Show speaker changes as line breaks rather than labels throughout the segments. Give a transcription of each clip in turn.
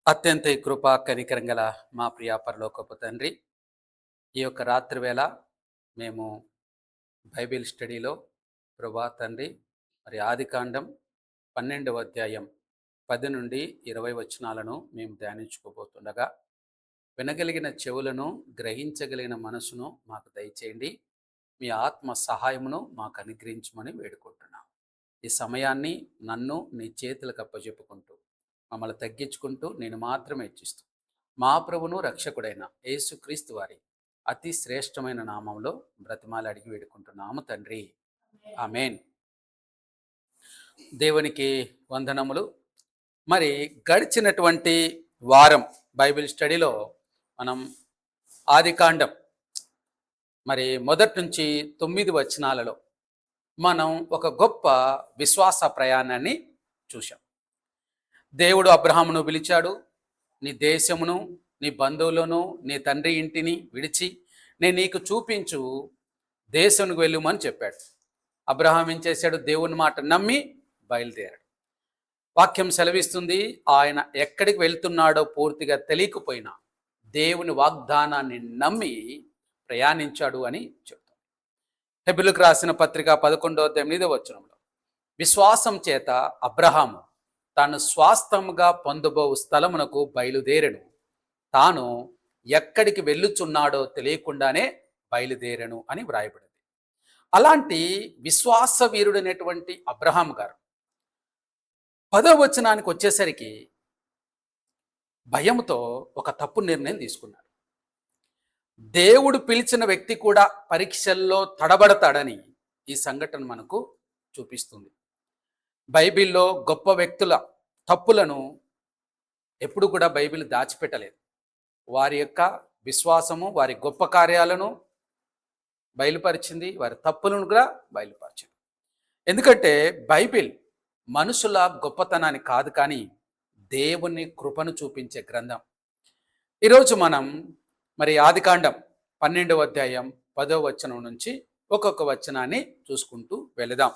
అత్యంత కృపా కనికరం గల మా ప్రియ పరలోకపు తండ్రి, ఈ యొక్క రాత్రి వేళ మేము బైబిల్ స్టడీలో ప్రభా తండ్రి మరి ఆదికాండం 12వ అధ్యాయం 10 నుండి 20 వచనాలను మేము ధ్యానించుకోబోతుండగా, వినగలిగిన చెవులను, గ్రహించగలిగిన మనసును మాకు దయచేయండి. మీ ఆత్మ సహాయమును మాకు అనుగ్రహించమని వేడుకుంటున్నాం. ఈ సమయాన్ని నన్ను నీ చేతులకు అప్పచెప్పుకుంటూ, మమ్మల్ని తగ్గించుకుంటూ నేను మాత్రమే ఇచ్చిస్తూ, మా ప్రభును రక్షకుడైన యేసుక్రీస్తు వారి అతి శ్రేష్టమైన నామంలో బ్రతిమాలి అడిగి వేడుకుంటున్నాము తండ్రి, ఆమేన్. దేవునికి వందనములు. మరి గడిచినటువంటి వారం బైబిల్ స్టడీలో మనం ఆదికాండం మరి మొదటి నుంచి 9 వచనాలలో మనం ఒక గొప్ప విశ్వాస ప్రయాణాన్ని చూశాం. దేవుడు అబ్రహామును పిలిచాడు. నీ దేశమును, నీ బంధువులను, నీ తండ్రి ఇంటిని విడిచి నేను నీకు చూపించు దేశానికి వెళ్ళమని చెప్పాడు. అబ్రహాం ఏం చేశాడు? దేవుని మాట నమ్మి బయలుదేరాడు. వాక్యం సెలవిస్తుంది, ఆయన ఎక్కడికి వెళ్తున్నాడో పూర్తిగా తెలియకపోయినా దేవుని వాగ్దానాన్ని నమ్మి ప్రయాణించాడు అని చెప్తాం. హెబ్రీయులకు రాసిన పత్రిక 11వ అధ్యాయం 8వ వచనంలో, విశ్వాసం చేత అబ్రహాము తాను స్వాస్థముగా పొందబో స్థలమునకు బయలుదేరెను, తాను ఎక్కడికి వెళ్ళుచున్నాడో తెలియకుండానే బయలుదేరెను అని వ్రాయబడింది. అలాంటి విశ్వాస వీరుడైనటువంటి అబ్రహాం గారు 10వ వచనానికి వచ్చేసరికి భయంతో ఒక తప్పు నిర్ణయం తీసుకున్నాడు. దేవుడు పిలిచిన వ్యక్తి కూడా పరీక్షల్లో తడబడతాడని ఈ సంఘటన మనకు చూపిస్తుంది. బైబిల్లో గొప్ప వ్యక్తుల తప్పులను ఎప్పుడు కూడా బైబిల్ దాచిపెట్టలేదు. వారి యొక్క విశ్వాసము, వారి గొప్ప కార్యాలను బయలుపరిచింది, వారి తప్పులను కూడా బయలుపరిచింది. ఎందుకంటే బైబిల్ మనుషుల గొప్పతనాన్ని కాదు, కానీ దేవుని కృపను చూపించే గ్రంథం. ఈరోజు మనం మరి ఆదికాండం 12వ అధ్యాయం 10వ వచనం నుంచి ఒక్కొక్క వచనాన్ని చూసుకుంటూ వెళదాం.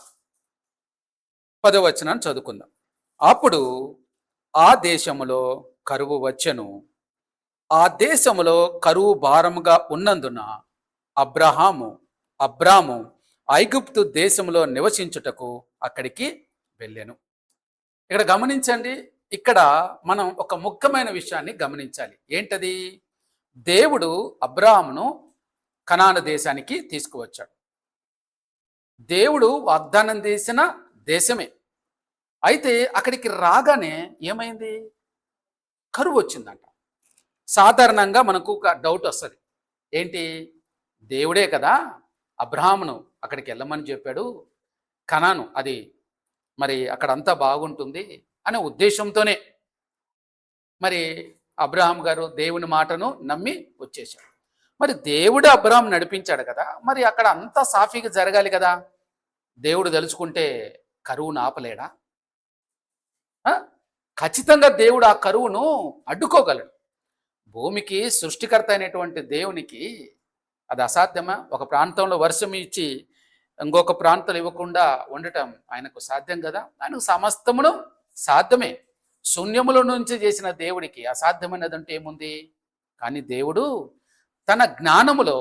10వ వచనాన్ని చదువుకుందాం. అప్పుడు ఆ దేశములో కరువు వచ్చెను. ఆ దేశములో కరువు భారముగా ఉన్నందున అబ్రాము ఐగుప్తు దేశములో నివసించుటకు అక్కడికి వెళ్ళెను. ఇక్కడ గమనించండి, ఇక్కడ మనం ఒక ముఖ్యమైన విషయాన్ని గమనించాలి. ఏంటది? దేవుడు అబ్రాహామును కనాను దేశానికి తీసుకువచ్చాడు. దేవుడు వాగ్దానం చేసిన దేశమే. అయితే అక్కడికి రాగానే ఏమైంది? కరువు వచ్చిందంట. సాధారణంగా మనకు ఒక డౌట్ వస్తుంది. ఏంటి? దేవుడే కదా అబ్రహామును అక్కడికి వెళ్ళమని చెప్పాడు, కనాను అది మరి అక్కడంతా బాగుంటుంది అనే ఉద్దేశంతోనే మరి అబ్రహాం గారు దేవుని మాటను నమ్మి వచ్చేశాడు. మరి దేవుడు అబ్రహాం నడిపించాడు కదా, మరి అక్కడ అంతా సాఫీగా జరగాలి కదా. దేవుడు తలుచుకుంటే కరువును ఆపలేడా? ఖచ్చితంగా దేవుడు ఆ కరువును అడ్డుకోగలడు. భూమికి సృష్టికర్త అయినటువంటి దేవునికి అది అసాధ్యమా? ఒక ప్రాంతంలో వర్షం ఇచ్చి ఇంకొక ప్రాంతాలు ఇవ్వకుండా ఉండటం ఆయనకు సాధ్యం కదా. ఆయనకు సమస్తమును సాధ్యమే. శూన్యముల నుంచి చేసిన దేవుడికి అసాధ్యమైనదంటే ఏముంది? కానీ దేవుడు తన జ్ఞానములో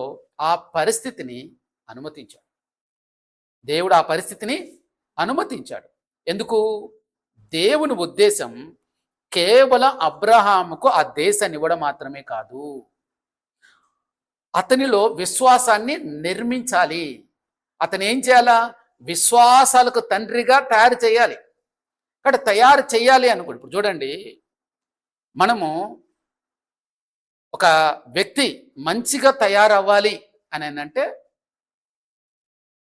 ఆ పరిస్థితిని అనుమతించాడు. దేవుడు ఆ పరిస్థితిని అనుమతించాడు. ఎందుకు? దేవుని ఉద్దేశం కేవలం అబ్రహాముకు ఆ దేశాన్ని ఇవ్వడం మాత్రమే కాదు, అతనిలో విశ్వాసాన్ని నిర్మించాలి. అతను ఏం చేయాలా? విశ్వాసాలకు తండ్రిగా తయారు చేయాలి. ఇక్కడ తయారు చేయాలి అనుకోండి. ఇప్పుడు చూడండి, మనము ఒక వ్యక్తి మంచిగా తయారవ్వాలి అని అంటే,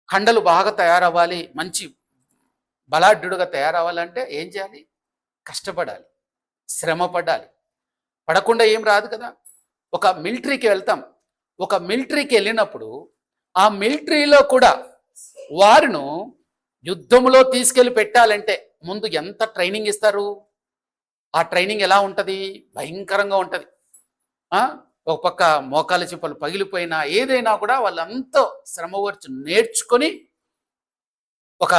కండలు బాగా తయారవ్వాలి, మంచి బలాఢ్యుడుగా తయారవ్వాలంటే ఏం చేయాలి? కష్టపడాలి, శ్రమ పడాలి. పడకుండా ఏం రాదు కదా. ఒక మిలిటరీకి వెళ్తాం. ఒక మిలిటరీకి వెళ్ళినప్పుడు ఆ మిలిటరీలో కూడా వారిను యుద్ధంలో తీసుకెళ్ళి పెట్టాలంటే ముందు ఎంత ట్రైనింగ్ ఇస్తారు? ఆ ట్రైనింగ్ ఎలా ఉంటుంది? భయంకరంగా ఉంటుంది. ఒక పక్క మోకాల చిప్పలు పగిలిపోయినా ఏదైనా కూడా వాళ్ళంతా శ్రమ వచ్చి నేర్చుకొని ఒక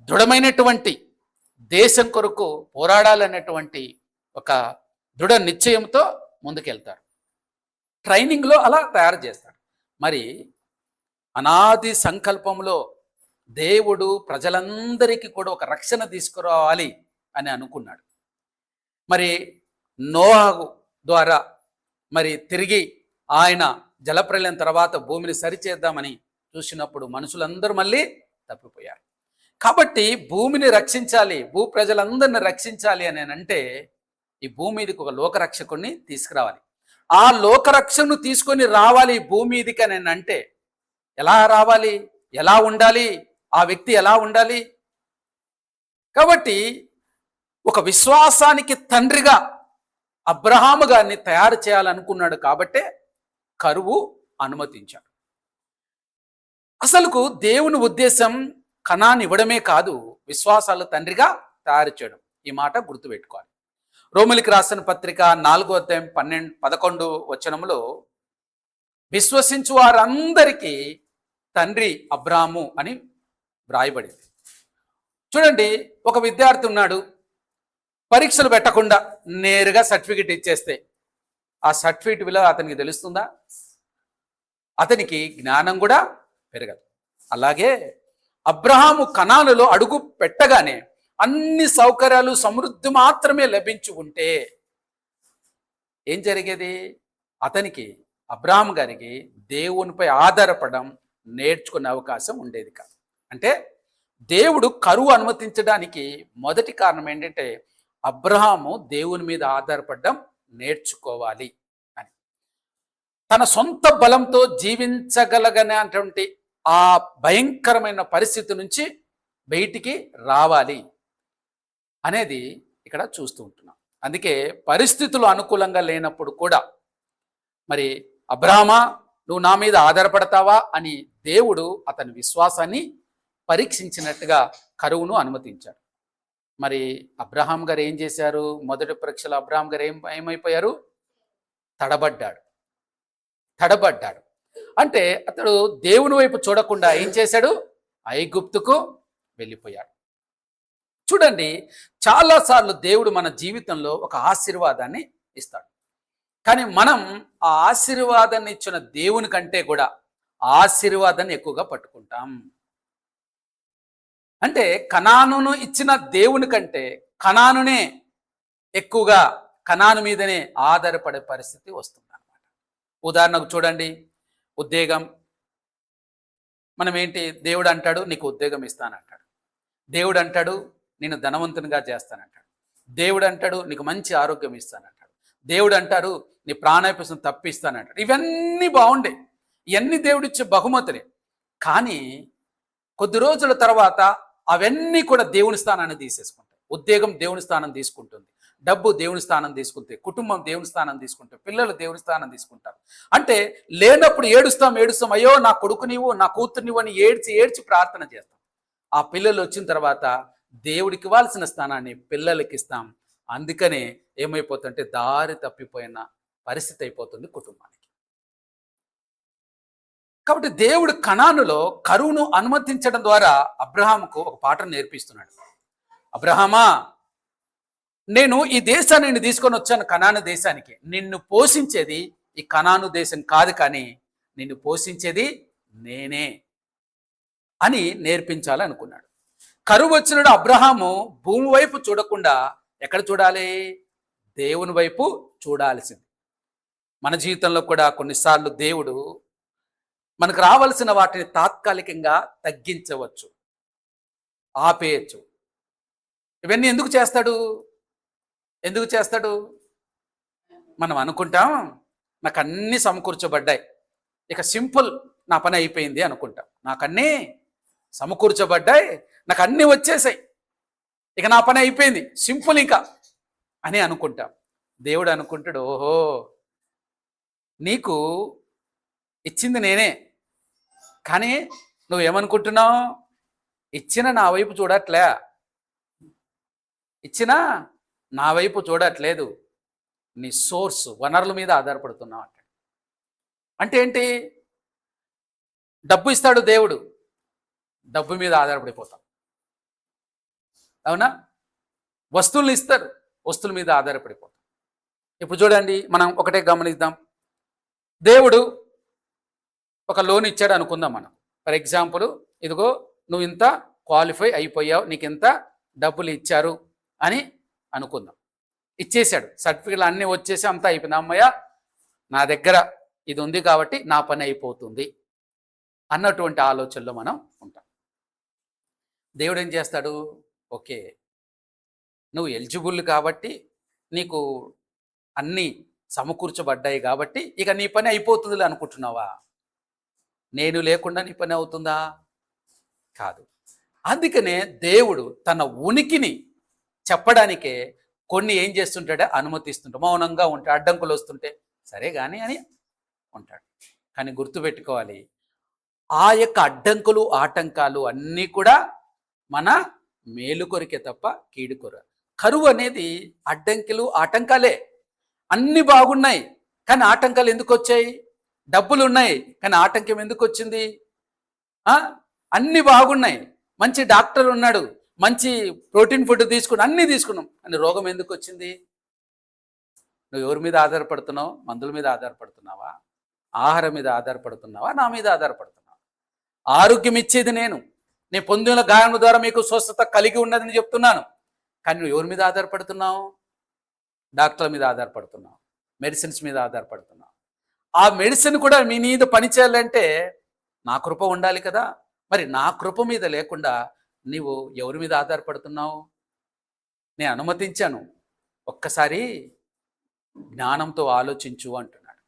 దృఢమైనటువంటి దేశం కొరకు పోరాడాలనేటువంటి ఒక దృఢ నిశ్చయంతో ముందుకెళ్తారు. ట్రైనింగ్లో అలా తయారు చేస్తాడు. మరి అనాది సంకల్పంలో దేవుడు ప్రజలందరికీ కూడా ఒక రక్షణ తీసుకురావాలి అని అనుకున్నాడు. మరి నోహు ద్వారా మరి తిరిగి ఆయన జలప్రలయం తర్వాత భూమిని సరిచేద్దామని చూసినప్పుడు మనుషులందరూ మళ్ళీ తప్పిపోయారు. కాబట్టి భూమిని రక్షించాలి, భూ ప్రజలందరిని రక్షించాలి అని అంటే ఈ భూమి మీదకి ఒక లోకరక్షకుడిని తీసుకురావాలి. ఆ లోకరక్షణను తీసుకొని రావాలి భూమి మీదకి అని అంటే ఎలా రావాలి, ఎలా ఉండాలి, ఆ వ్యక్తి ఎలా ఉండాలి? కాబట్టి ఒక విశ్వాసానికి తండ్రిగా అబ్రహాము గారిని తయారు చేయాలనుకున్నాడు కాబట్టే కరువు అనుమతించాడు. అసలుకు దేవుని ఉద్దేశం కనాన్ని ఇవ్వడమే కాదు, విశ్వాసాల తండ్రిగా తయారు చేయడం. ఈ మాట గుర్తుపెట్టుకోవాలి. రోమిలికి రాసిన పత్రిక 4వ అధ్యాయం 11 వచనంలో విశ్వసించు వారందరికీ తండ్రి అబ్రాహాము అని వ్రాయబడింది. చూడండి, ఒక విద్యార్థి ఉన్నాడు, పరీక్షలు పెట్టకుండా నేరుగా సర్టిఫికెట్ ఇచ్చేస్తే ఆ సర్టిఫికెట్ విలువ అతనికి తెలుస్తుందా? అతనికి జ్ఞానం కూడా పెరగదు. అలాగే అబ్రహాము కనానులో అడుగు పెట్టగానే అన్ని సౌకర్యాలు సమృద్ధి మాత్రమే లభించి ఉంటే ఏం జరిగేది? అతనికి, అబ్రహాం గారికి దేవునిపై ఆధారపడడం నేర్చుకునే అవకాశం ఉండేది కాదు. అంటే దేవుడు కరువు అనుమతించడానికి మొదటి కారణం ఏంటంటే అబ్రహాము దేవుని మీద ఆధారపడడం నేర్చుకోవాలి అని. తన సొంత బలంతో జీవించగలగనేటువంటి ఆ భయంకరమైన పరిస్థితి నుంచి బయటికి రావాలి అనేది ఇక్కడ చూస్తూ ఉంటున్నాం. అందుకే పరిస్థితులు అనుకూలంగా లేనప్పుడు కూడా మరి అబ్రహామా నువ్వు నా మీద ఆధారపడతావా అని దేవుడు అతని విశ్వాసాన్ని పరీక్షించినట్టుగా కరువును అనుమతించాడు. మరి అబ్రహాం గారు ఏం చేశారు? మొదటి పరీక్షలో అబ్రహాం గారు ఏమైపోయారు? తడబడ్డాడు. అంటే అతడు దేవుని వైపు చూడకుండా ఏం చేశాడు? ఐగుప్తుకు వెళ్ళిపోయాడు. చూడండి, చాలాసార్లు దేవుడు మన జీవితంలో ఒక ఆశీర్వాదాన్ని ఇస్తాడు. కానీ మనం ఆ ఆశీర్వాదాన్ని ఇచ్చిన దేవుని కంటే కూడా ఆశీర్వాదాన్ని ఎక్కువగా పట్టుకుంటాం. అంటే కనానును ఇచ్చిన దేవుని కంటే కనానునే ఎక్కువగా కనాను మీదనే ఆధారపడే పరిస్థితి వస్తుంది అన్నమాట. ఉదాహరణకు చూడండి, ఉద్యోగం. మనం ఏంటి, దేవుడు అంటాడు నీకు ఉద్యోగం ఇస్తానంటాడు, దేవుడు అంటాడు నేను ధనవంతునిగా చేస్తానంటాడు, దేవుడు అంటాడు నీకు మంచి ఆరోగ్యం ఇస్తానంటాడు, దేవుడు అంటారు నీ ప్రాణాయాసం తప్పిస్తానంటాడు. ఇవన్నీ బాగుండే, ఇవన్నీ దేవుడిచ్చే బహుమతులే. కానీ కొద్ది రోజుల తర్వాత అవన్నీ కూడా దేవుని స్థానాన్ని తీసేసుకుంటాయి. ఉద్యోగం దేవుని స్థానం తీసుకుంటుంది, డబ్బు దేవుని స్థానం తీసుకుంటే, కుటుంబం దేవుని స్థానం తీసుకుంటే, పిల్లలు దేవుని స్థానం తీసుకుంటారు. అంటే లేనప్పుడు ఏడుస్తాం, అయ్యో నా కొడుకు నీవు, నా కూతురు నీవు అని ఏడ్చి ప్రార్థన చేస్తాం. ఆ పిల్లలు వచ్చిన తర్వాత దేవుడికి ఇవ్వాల్సిన స్థానాన్ని పిల్లలకి ఇస్తాం. అందుకనే ఏమైపోతుందంటే దారి తప్పిపోయిన పరిస్థితి అయిపోతుంది కుటుంబానికి. కాబట్టి దేవుడు కనానులో కరువును అనుమతించడం ద్వారా అబ్రహాముకు ఒక పాఠం నేర్పిస్తున్నాడు. అబ్రహామా, నేను ఈ దేశాన్ని తీసుకొని వచ్చాను, కనాను దేశానికి. నిన్ను పోషించేది ఈ కనాను దేశం కాదు, కానీ నిన్ను పోషించేది నేనే అని నేర్పించాలనుకున్నాడు. కరువు వచ్చినాడు అబ్రహాము భూమి వైపు చూడకుండా ఎక్కడ చూడాలి? దేవుని వైపు చూడాల్సింది. మన జీవితంలో కూడా కొన్నిసార్లు దేవుడు మనకు రావాల్సిన వాటిని తాత్కాలికంగా తగ్గించవచ్చు, ఆపేయచ్చు. ఇవన్నీ ఎందుకు చేస్తాడు? మనం అనుకుంటాం నాకు అన్నీ సమకూర్చబడ్డాయి, ఇక సింపుల్ నా పని అయిపోయింది అనుకుంటాం. నాకు అన్నీ సమకూర్చబడ్డాయి, నాకు అన్నీ వచ్చేసాయి, ఇక నా పని అయిపోయింది, సింపుల్ ఇంకా అని అనుకుంటాం. దేవుడు అనుకుంటాడు, ఓహో నీకు ఇచ్చింది నేనే, కానీ నువ్వేమనుకుంటున్నావు? ఇచ్చిన నా వైపు చూడట్లేదు, నీ సోర్స్ వనరుల మీద ఆధారపడుతున్నావు అంటే ఏంటి? డబ్బు ఇస్తాడు దేవుడు, డబ్బు మీద ఆధారపడిపోతాం, అవునా? వస్తువులు ఇస్తారు, వస్తువుల మీద ఆధారపడిపోతాం. ఇప్పుడు చూడండి, మనం ఒకటే గమనిద్దాం. దేవుడు ఒక లోన్ ఇచ్చాడు అనుకుందాం మనం. ఫర్ ఎగ్జాంపుల్, ఇదిగో నువ్వు ఇంత క్వాలిఫై అయిపోయావు, నీకు ఇంత డబ్బులు ఇచ్చారు అని అనుకుందాం. ఇచ్చేశాడు, సర్టిఫికెట్లు అన్నీ వచ్చేసి అంతా అయిపోయింది. అమ్మయ్య, నా దగ్గర ఇది ఉంది కాబట్టి నా పని అయిపోతుంది అన్నటువంటి ఆలోచనలో మనం ఉంటాం. దేవుడు ఏం చేస్తాడు? ఓకే, నువ్వు ఎలిజిబుల్ కాబట్టి, నీకు అన్నీ సమకూర్చబడ్డాయి కాబట్టి ఇక నీ పని అయిపోతుందిలే అనుకుంటున్నావా? నేను లేకుండా నీ పని అవుతుందా? కాదు. అందుకనే దేవుడు తన ఉనికిని చెప్పడానికే కొన్ని ఏం చేస్తుంటాడే, అనుమతిస్తుంటాడు. మౌనంగా ఉంటే, అడ్డంకులు వస్తుంటే సరే కానీ అని ఉంటాడు. కానీ గుర్తుపెట్టుకోవాలి, ఆ యొక్క అడ్డంకులు ఆటంకాలు అన్నీ కూడా మన మేలు కొరికే తప్ప కీడు కొర. కరువు అనేది అడ్డంకులు ఆటంకాలే. అన్నీ బాగున్నాయి కానీ ఆటంకాలు ఎందుకు వచ్చాయి? డబ్బులు ఉన్నాయి కానీ ఆటంకం ఎందుకు వచ్చింది? అన్నీ బాగున్నాయి, మంచి డాక్టర్ ఉన్నాడు, మంచి ప్రోటీన్ ఫుడ్ తీసుకున్నాం, అన్నీ తీసుకున్నాం కానీ రోగం ఎందుకు వచ్చింది? నువ్వు ఎవరి మీద ఆధారపడుతున్నావు? మందుల మీద ఆధారపడుతున్నావా? ఆహారం మీద ఆధారపడుతున్నావా? నా మీద ఆధారపడుతున్నావా? ఆరోగ్యం ఇచ్చేది నేను పొందిన గాయం ద్వారా మీకు స్వస్థత కలిగి ఉన్నదని చెప్తున్నాను. కానీ నువ్వు ఎవరి మీద ఆధారపడుతున్నావు? డాక్టర్ల మీద ఆధారపడుతున్నావు, మెడిసిన్స్ మీద ఆధారపడుతున్నావు. ఆ మెడిసిన్ కూడా మీ మీద పనిచేయాలంటే నా కృప ఉండాలి కదా. మరి నా కృప మీద లేకుండా నీవు ఎవరి మీద ఆధారపడుతున్నావు? నేను అనుమతించాను, ఒక్కసారి జ్ఞానంతో ఆలోచించు అంటున్నాడు.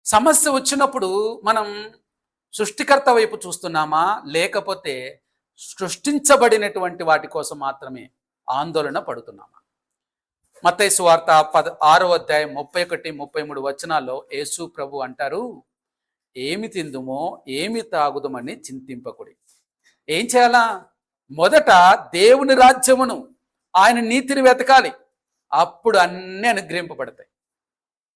సమస్య వచ్చినప్పుడు మనం సృష్టికర్త వైపు చూస్తున్నామా, లేకపోతే సృష్టించబడినటువంటి వాటి కోసం మాత్రమే ఆందోళన పడుతున్నామా? మత్తయి సువార్త 6వ అధ్యాయం 31, 33 వచనాల్లో యేసు ప్రభు అంటారు, ఏమి తిందుమో ఏమి తాగుదమని చింతింపకుడి. ఏం చేయాలా? మొదట దేవుని రాజ్యమును, ఆయన నీతిని వెతకాలి, అప్పుడు అన్నీ అనుగ్రహింపబడతాయి.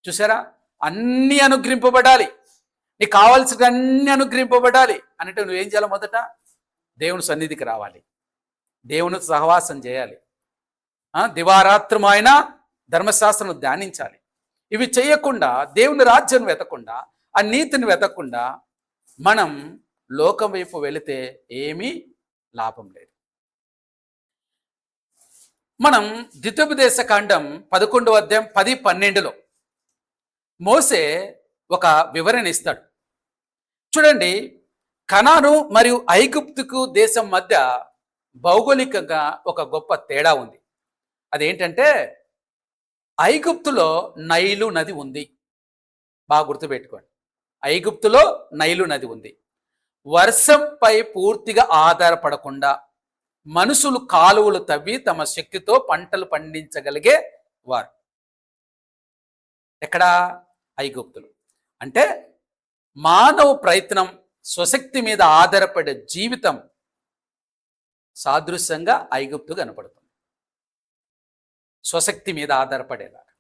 చూసారా, అన్నీ అనుగ్రహింపబడాలి, నీకు కావాల్సిన అన్నీ అనుగ్రహింపబడాలి అంటే నువ్వేం చేయాలి? మొదట దేవుని సన్నిధికి రావాలి, దేవుని సహవాసం చేయాలి, దివారాత్రం ఆయన ధర్మశాస్త్రం ధ్యానించాలి. ఇవి చేయకుండా, దేవుని రాజ్యం వెతకుండా, ఆ నీతిని వెతకుండా మనం లోకం వైపు వెళితే ఏమీ లాభం లేదు. మనం ద్వితీయోపదేశ కాండం 11వ అధ్యాయం 10, 12లో మోసే ఒక వివరణ ఇస్తాడు. చూడండి, కనాను మరియు ఐగుప్తుకు దేశం మధ్య భౌగోళికంగా ఒక గొప్ప తేడా ఉంది. అదేంటంటే, ఐగుప్తులో నైలు నది ఉంది. బాగా గుర్తుపెట్టుకోండి, ఐగుప్తులో నైలు నది ఉంది. వర్షంపై పూర్తిగా ఆధారపడకుండా మనుషులు కాలువలు తవ్వి తమ శక్తితో పంటలు పండించగలిగే వారు. ఎక్కడ? ఐగుప్తులు. అంటే మానవ ప్రయత్నం, స్వశక్తి మీద ఆధారపడే జీవితం సాదృశ్యంగా ఐగుప్తు కనపడుతుంది. స్వశక్తి మీద ఆధారపడేలాగా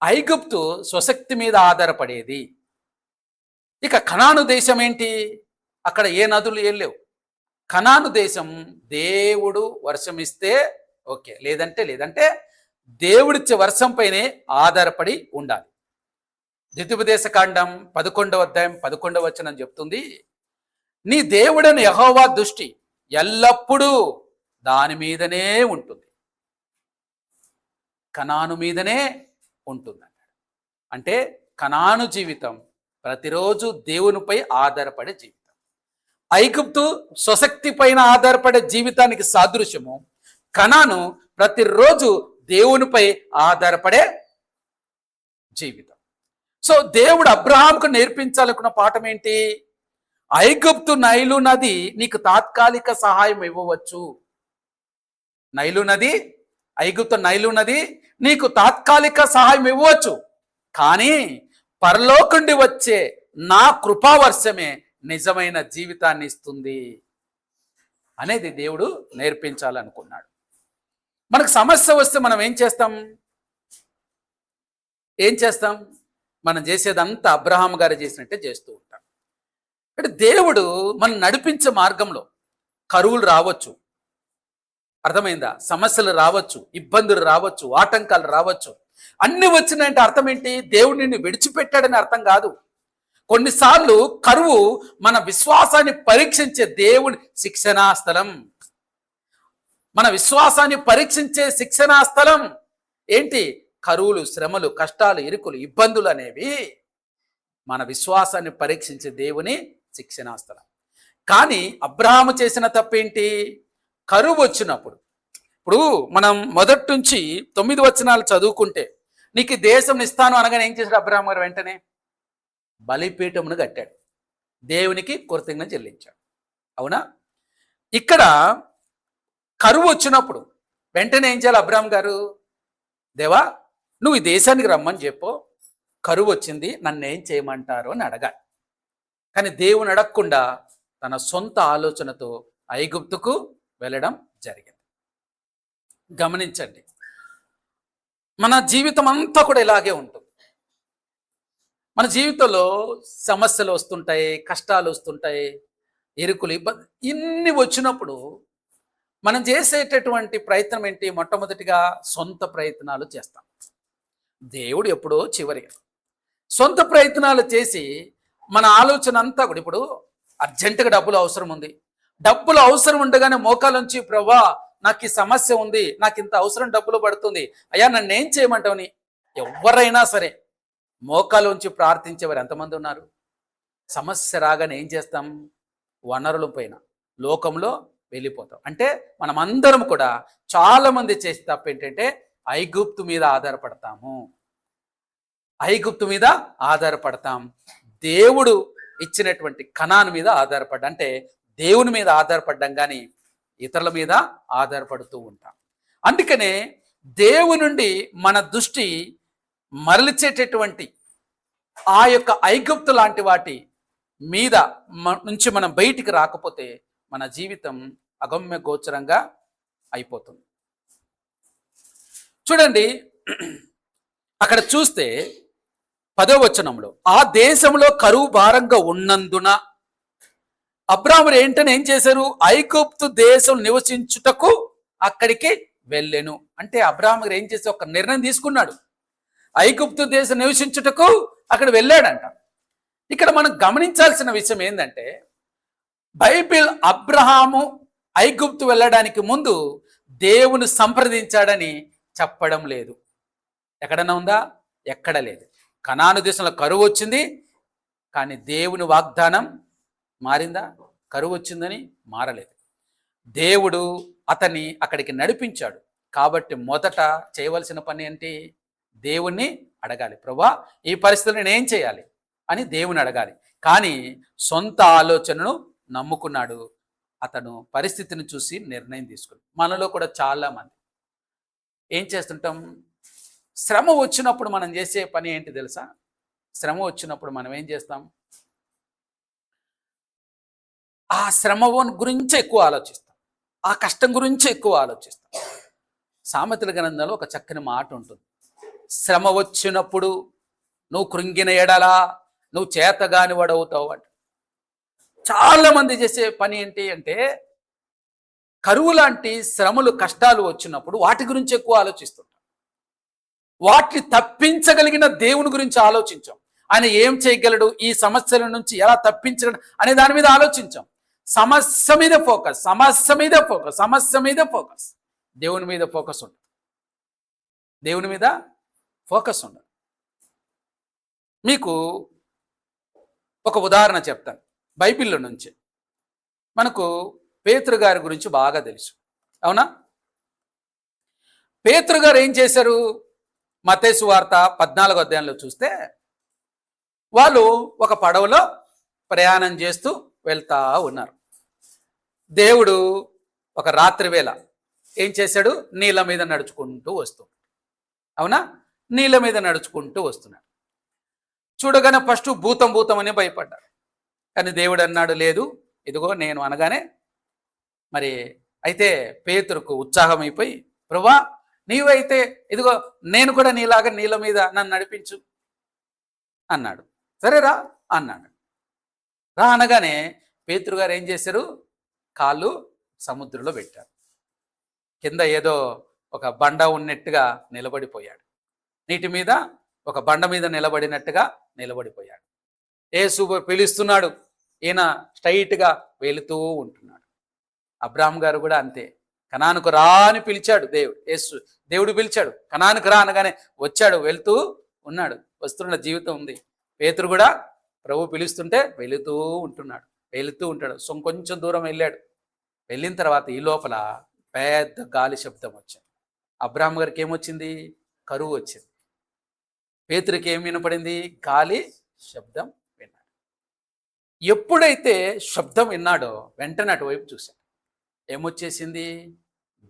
ఐగుప్తు స్వశక్తి మీద ఆధారపడేది. ఇక కనాను దేశం ఏంటి? అక్కడ ఏ నదులు ఏం లేవు. కనాను దేశం దేవుడు వర్షం ఇస్తే ఓకే, లేదంటే దేవుడిచ్చే వర్షంపైనే ఆధారపడి ఉండాలి. ద్వితీయోపదేశ కాండం 11వ అధ్యాయం 11వ వచనం చెప్తుంది, నీ దేవుడైన యెహోవా దృష్టి ఎల్లప్పుడూ దాని మీదనే ఉంటుంది, కనాను మీదనే ఉంటుంది అన్నాడు. అంటే కనాను జీవితం ప్రతిరోజు దేవునిపై ఆధారపడే జీవితం. ఐగుప్తు స్వశక్తి పైన ఆధారపడే జీవితానికి సాదృశ్యము, కనాను ప్రతిరోజు దేవునిపై ఆధారపడే జీవితం. సో దేవుడు అబ్రహాంకు నేర్పించాలనుకున్న పాఠం ఏంటి? ఐగుప్తు నైలు నది నీకు తాత్కాలిక సహాయం ఇవ్వవచ్చు. నైలు నది, ఐగుప్తు నైలు నది నీకు తాత్కాలిక సహాయం ఇవ్వచ్చు, కానీ పరలోకండి వచ్చే నా కృపావర్షమే నిజమైన జీవితాన్ని ఇస్తుంది అనేది దేవుడు నేర్పించాలనుకున్నాడు. మనకు సమస్య వస్తే మనం ఏం చేస్తాం? మనం చేసేదంతా అబ్రహాం గారు చేసినట్టే చేస్తూ ఉంటాం. అంటే దేవుడు మనం నడిపించే మార్గంలో కరువులు రావచ్చు, అర్థమైందా? సమస్యలు రావచ్చు, ఇబ్బందులు రావచ్చు, ఆటంకాలు రావచ్చు. అన్ని వచ్చినాయంటే అర్థం ఏంటి? దేవుడు నిన్ను విడిచిపెట్టాడని అర్థం కాదు. కొన్నిసార్లు కరువు మన విశ్వాసాన్ని పరీక్షించే దేవుని శిక్షణా స్థలం. మన విశ్వాసాన్ని పరీక్షించే శిక్షణా స్థలం ఏంటి? కరువులు, శ్రమలు, కష్టాలు, ఇరుకులు, ఇబ్బందులు అనేవి మన విశ్వాసాన్ని పరీక్షించే దేవుని శిక్షణా స్థలం. కానీ అబ్రహాము చేసిన తప్పేంటి? కరువు వచ్చినప్పుడు, ఇప్పుడు మనం మొదటి నుంచి 9 వచనాలు చదువుకుంటే, నీకు ఈ దేశం ఇస్తాను అనగానే ఏం చేశాడు అబ్రహాం గారు? వెంటనే బలిపీఠమును కట్టాడు, దేవునికి కృతజ్ఞత చెల్లించాడు. అవునా? ఇక్కడ కరువు వచ్చినప్పుడు వెంటనే ఏం చేయాలి అబ్రహాం గారు? దేవా, నువ్వు ఈ దేశానికి రమ్మని చెప్పు, కరువు వచ్చింది, నన్ను ఏం చేయమంటారు అని అడగాలి. కానీ దేవుని అడగకుండా తన సొంత ఆలోచనతో ఐగుప్తుకు వెళ్ళడం జరిగింది. గమనించండి, మన జీవితం అంతా కూడా ఇలాగే ఉంటుంది. మన జీవితంలో సమస్యలు వస్తుంటాయి, కష్టాలు వస్తుంటాయి, ఇరుకులు, ఇబ్బంది ఇన్ని వచ్చినప్పుడు మనం చేసేటటువంటి ప్రయత్నం ఏంటి? మొట్టమొదటిగా సొంత ప్రయత్నాలు చేస్తాం. దేవుడు ఎప్పుడో చివరిగా సొంత ప్రయత్నాలు చేసి మన ఆలోచన అంతా కూడా, ఇప్పుడు అర్జెంటుగా డబ్బులు అవసరం ఉంది, డబ్బులు అవసరం ఉండగానే మోకాలుంచి ప్రభువా నాకు ఈ సమస్య ఉంది, నాకు ఇంత అవసరం డబ్బులు పడుతుంది, అయ్యా నన్ను ఏం చేయమంటావని ఎవరైనా సరే మోకాలుంచి ప్రార్థించేవారు ఎంతమంది ఉన్నారు? సమస్య రాగానే ఏం చేస్తాం? వనరుల పైన, లోకంలో వెళ్ళిపోతాం. అంటే మనమందరం కూడా చాలామంది చేసే తప్పు ఏంటంటే ఐగుప్తు మీద ఆధారపడతాము. ఐగుప్తు మీద ఆధారపడతాం. దేవుడు ఇచ్చినటువంటి కనాను మీద ఆధారపడ్డా, అంటే దేవుని మీద ఆధారపడ్డాం, కానీ ఇతరుల మీద ఆధారపడుతూ ఉంటాం. అందుకనే దేవుని నుండి మన దృష్టి మరల్చేటటువంటి ఆ యొక్క ఐగుప్తు లాంటి వాటి మీద నుంచి మనం బయటికి రాకపోతే మన జీవితం అగమ్య గోచరంగా అయిపోతుంది. చూడండి, అక్కడ చూస్తే 10వ వచనంలో, ఆ దేశంలో కరువు భారంగా ఉన్నందున అబ్రాహాము ఏంటని ఏం చేశారు? ఐగుప్తు దేశం నివసించుటకు అక్కడికి వెళ్ళెను. అంటే అబ్రాహాము గారు ఏం చేసి ఒక నిర్ణయం తీసుకున్నాడు, ఐగుప్తు దేశం నివసించుటకు అక్కడ వెళ్ళాడంట. ఇక్కడ మనం గమనించాల్సిన విషయం ఏంటంటే, బైబిల్ అబ్రహాము ఐగుప్తు వెళ్ళడానికి ముందు దేవుని సంప్రదించాడని చెప్పడం లేదు. ఎక్కడన్నా ఉందా? ఎక్కడ లేదు. కనాను దేశంలో కరువు వచ్చింది, కానీ దేవుని వాగ్దానం మారిందా? కరువు వచ్చిందని మారలేదు. దేవుడు అతన్ని అక్కడికి నడిపించాడు. కాబట్టి మొదట చేయవలసిన పని ఏంటి? దేవుణ్ణి అడగాలి. ప్రభువా ఈ పరిస్థితులు నేను ఏం చేయాలి అని దేవుని అడగాలి. కానీ సొంత ఆలోచనను నమ్ముకున్నాడు. అతను పరిస్థితిని చూసి నిర్ణయం తీసుకున్నాడు. మనలో కూడా చాలామంది ఏం చేస్తుంటాం? శ్రమ వచ్చినప్పుడు మనం చేసే పని ఏంటి తెలుసా? శ్రమ వచ్చినప్పుడు మనం ఏం చేస్తాం? ఆ శ్రమ గురించి ఎక్కువ ఆలోచిస్తాం, ఆ కష్టం గురించి ఎక్కువ ఆలోచిస్తాం. సామెతల గ్రంథంలో ఒక చక్కని మాట ఉంటుంది, శ్రమ వచ్చినప్పుడు నువ్వు కృంగిన ఎడలా నువ్వు చేతగాని వాడవుతావు అంట. చాలా మంది చేసే పని ఏంటి అంటే, కరువు లాంటి శ్రమలు, కష్టాలు వచ్చినప్పుడు వాటి గురించి ఎక్కువ ఆలోచిస్తుంటాం. వాటిని తప్పించగలిగిన దేవుని గురించి ఆలోచించాం. ఆయన ఏం చేయగలడు, ఈ సమస్యల నుంచి ఎలా తప్పించగలడు అనే దాని మీద ఆలోచించాం. సమస్య మీద ఫోకస్, సమస్య మీద ఫోకస్, సమస్య మీద ఫోకస్. దేవుని మీద ఫోకస్ ఉండదు. దేవుని మీద ఫోకస్ ఉండదు. మీకు ఒక ఉదాహరణ చెప్తాను బైబిల్లో నుంచి. మనకు పేతురు గారి గురించి బాగా తెలుసు, అవునా? పేతురు గారు ఏం చేశారు? మత్తయి సువార్త 14వ అధ్యాయంలో చూస్తే, వాళ్ళు ఒక పడవలో ప్రయాణం చేస్తూ వెళ్తా ఉన్నారు. దేవుడు ఒక రాత్రి వేళ ఏం చేశాడు? నీళ్ళ మీద నడుచుకుంటూ వస్తున్నాడు, అవునా? నీళ్ళ మీద నడుచుకుంటూ వస్తున్నాడు. చూడగానే ఫస్ట్ భూతం భూతం అని భయపడ్డాడు. కానీ దేవుడు అన్నాడు, లేదు, ఇదిగో నేను అనగానే మరి అయితే పేతురుకు ఉత్సాహం అయిపోయి, ప్రభువా నీవైతే ఇదిగో నేను కూడా నీలాగా నీళ్ళ మీద నన్ను నడిపించు అన్నాడు. సరేరా అన్నాడు. రా అనగానే పేతురు గారు ఏం చేశారు? కాళ్ళు సముద్రంలో పెట్టారు. కింద ఏదో ఒక బండ ఉన్నట్టుగా నిలబడిపోయాడు. నీటి మీద ఒక బండ మీద నిలబడినట్టుగా నిలబడిపోయాడు. యేసు పిలుస్తున్నాడు, ఈయన స్ట్రైట్గా వెళుతూ ఉంటున్నాడు. అబ్రాహాం గారు కూడా అంతే. కనానుకు రా అని పిలిచాడు దేవుడు పిలిచాడు. కనానుకు రా అనగానే వచ్చాడు, వెళ్తూ ఉన్నాడు. వస్తున్న జీవితం ఉంది. పేతురు కూడా ప్రభు పిలుస్తుంటే వెళుతూ ఉంటాడు. కొంచెం దూరం వెళ్ళాడు. వెళ్ళిన తర్వాత ఈ లోపల పెద్ద గాలి శబ్దం వచ్చింది. అబ్రాహాం గారికి ఏమొచ్చింది? కరువు వచ్చింది. పేతురికి ఏం వినపడింది? గాలి శబ్దం విన్నాడు. ఎప్పుడైతే శబ్దం విన్నాడో వెంటనే అటువైపు చూశాడు. ఏమొచ్చేసింది?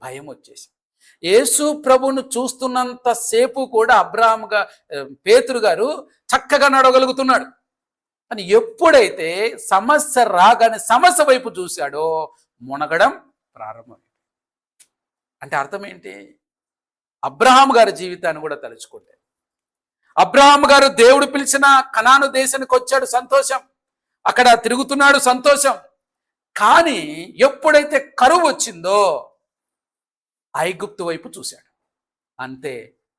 భయం వచ్చేసింది. యేసు ప్రభును చూస్తున్నంతసేపు కూడా పేతురు గారు చక్కగా నడవగలుగుతున్నాడు. అని ఎప్పుడైతే సమస్య రాగానే సమస్య వైపు చూశాడో మునగడం ప్రారంభమైంది. అంటే అర్థం ఏంటి? అబ్రహాం గారి జీవితాన్ని కూడా తలుచుకుంటే, అబ్రహాం గారు దేవుడు పిలిచిన కనాను దేశానికి వచ్చాడు, సంతోషం. అక్కడ తిరుగుతున్నాడు, సంతోషం. కానీ ఎప్పుడైతే కరువు వచ్చిందో ఐగుప్తు వైపు చూశాడు. అంతే,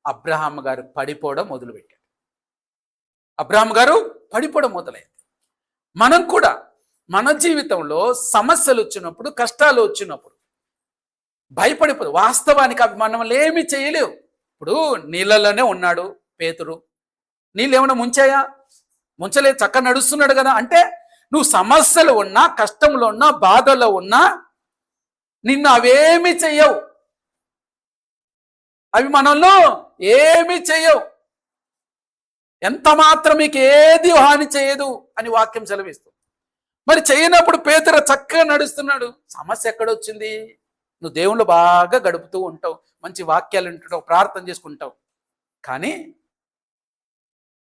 అబ్రహాం గారు పడిపోవడం మొదలుపెట్టాడు. మనం కూడా మన జీవితంలో సమస్యలు వచ్చినప్పుడు, కష్టాలు వచ్చినప్పుడు భయపడిపోదు. వాస్తవానికి అవి మనల్ని ఏమీ చేయలేవు. ఇప్పుడు నీళ్ళలోనే ఉన్నాడు పేతురు. నీళ్ళు ఏమైనా ముంచలేదు, చక్కగా నడుస్తున్నాడు కదా. అంటే నువ్వు సమస్యలు ఉన్నా, కష్టంలో ఉన్నా, బాధలో ఉన్నా నిన్ను అవేమీ చెయ్యవు. అవి మనల్ని ఏమీ చెయ్యవు. ఎంత మాత్రం మీకు ఏది హాని చేయదు అని వాక్యం సెలవిస్తుంది. మరి చేయనప్పుడు పేతురు చక్కగా నడుస్తున్నాడు. సమస్య ఎక్కడొచ్చింది? నువ్వు దేవుళ్ళు బాగా గడుపుతూ ఉంటావు, మంచి వాక్యాలు వింటుంటావు, ప్రార్థన చేసుకుంటావు. కానీ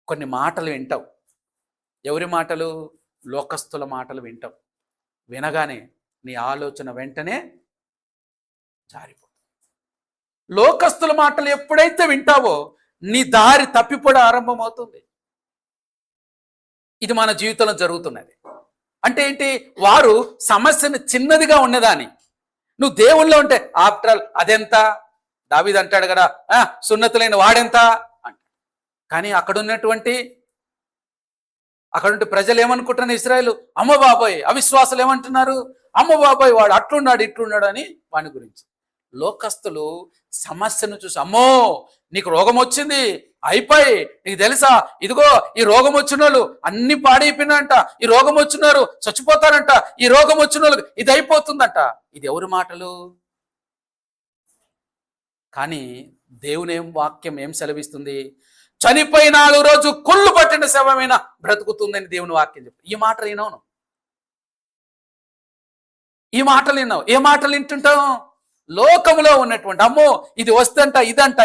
కొన్ని మాటలు వింటావు. ఎవరి మాటలు? లోకస్తుల మాటలు వింటావు. వినగానే నీ ఆలోచన వెంటనే జారిపోతుంది. లోకస్తుల మాటలు ఎప్పుడైతే వింటావో నీ దారి తప్పిపోవడం ఆరంభమవుతుంది. ఇది మన జీవితంలో జరుగుతున్నది. అంటే ఏంటి? వారు సమస్యను చిన్నదిగా ఉన్నదాని నువ్వు దేవుల్లో ఉంటే, ఆఫ్టర్ ఆల్ అదెంత, దావీదు అంటాడు కదా, సున్నతులైన వాడెంత అంట. కానీ అక్కడుంటే ప్రజలు ఏమనుకుంటున్నారు? ఇశ్రాయేలు, అమ్మ బాబాయ్. అవిశ్వాసులు ఏమంటున్నారు? అమ్మ బాబాయ్, వాడు అట్లున్నాడు ఇట్లున్నాడు అని వాని గురించి. లోకస్తులు సమస్యను చూసి, అమ్మో నీకు రోగం వచ్చింది, అయిపోయి, నీకు తెలుసా, ఇదిగో ఈ రోగం వచ్చిన వాళ్ళు అన్ని పాడైపోయినంట, ఈ రోగం వచ్చినారు చచ్చిపోతారంట, ఈ రోగం వచ్చిన వాళ్ళకి ఇది అయిపోతుందంట. ఇది ఎవరి మాటలు? కానీ దేవుని వాక్యం ఏం సెలవిస్తుంది? చనిపోయిన 4 రోజు కుళ్ళు పట్టిన శవమైన బ్రతుకుతుందని దేవుని వాక్యం చెప్తుంది. ఈ మాటలు విన్నావు? ఏ మాటలు వింటుంటావు? లోకంలో ఉన్నటువంటి, అమ్మో ఇది వస్తుంట, ఇదంట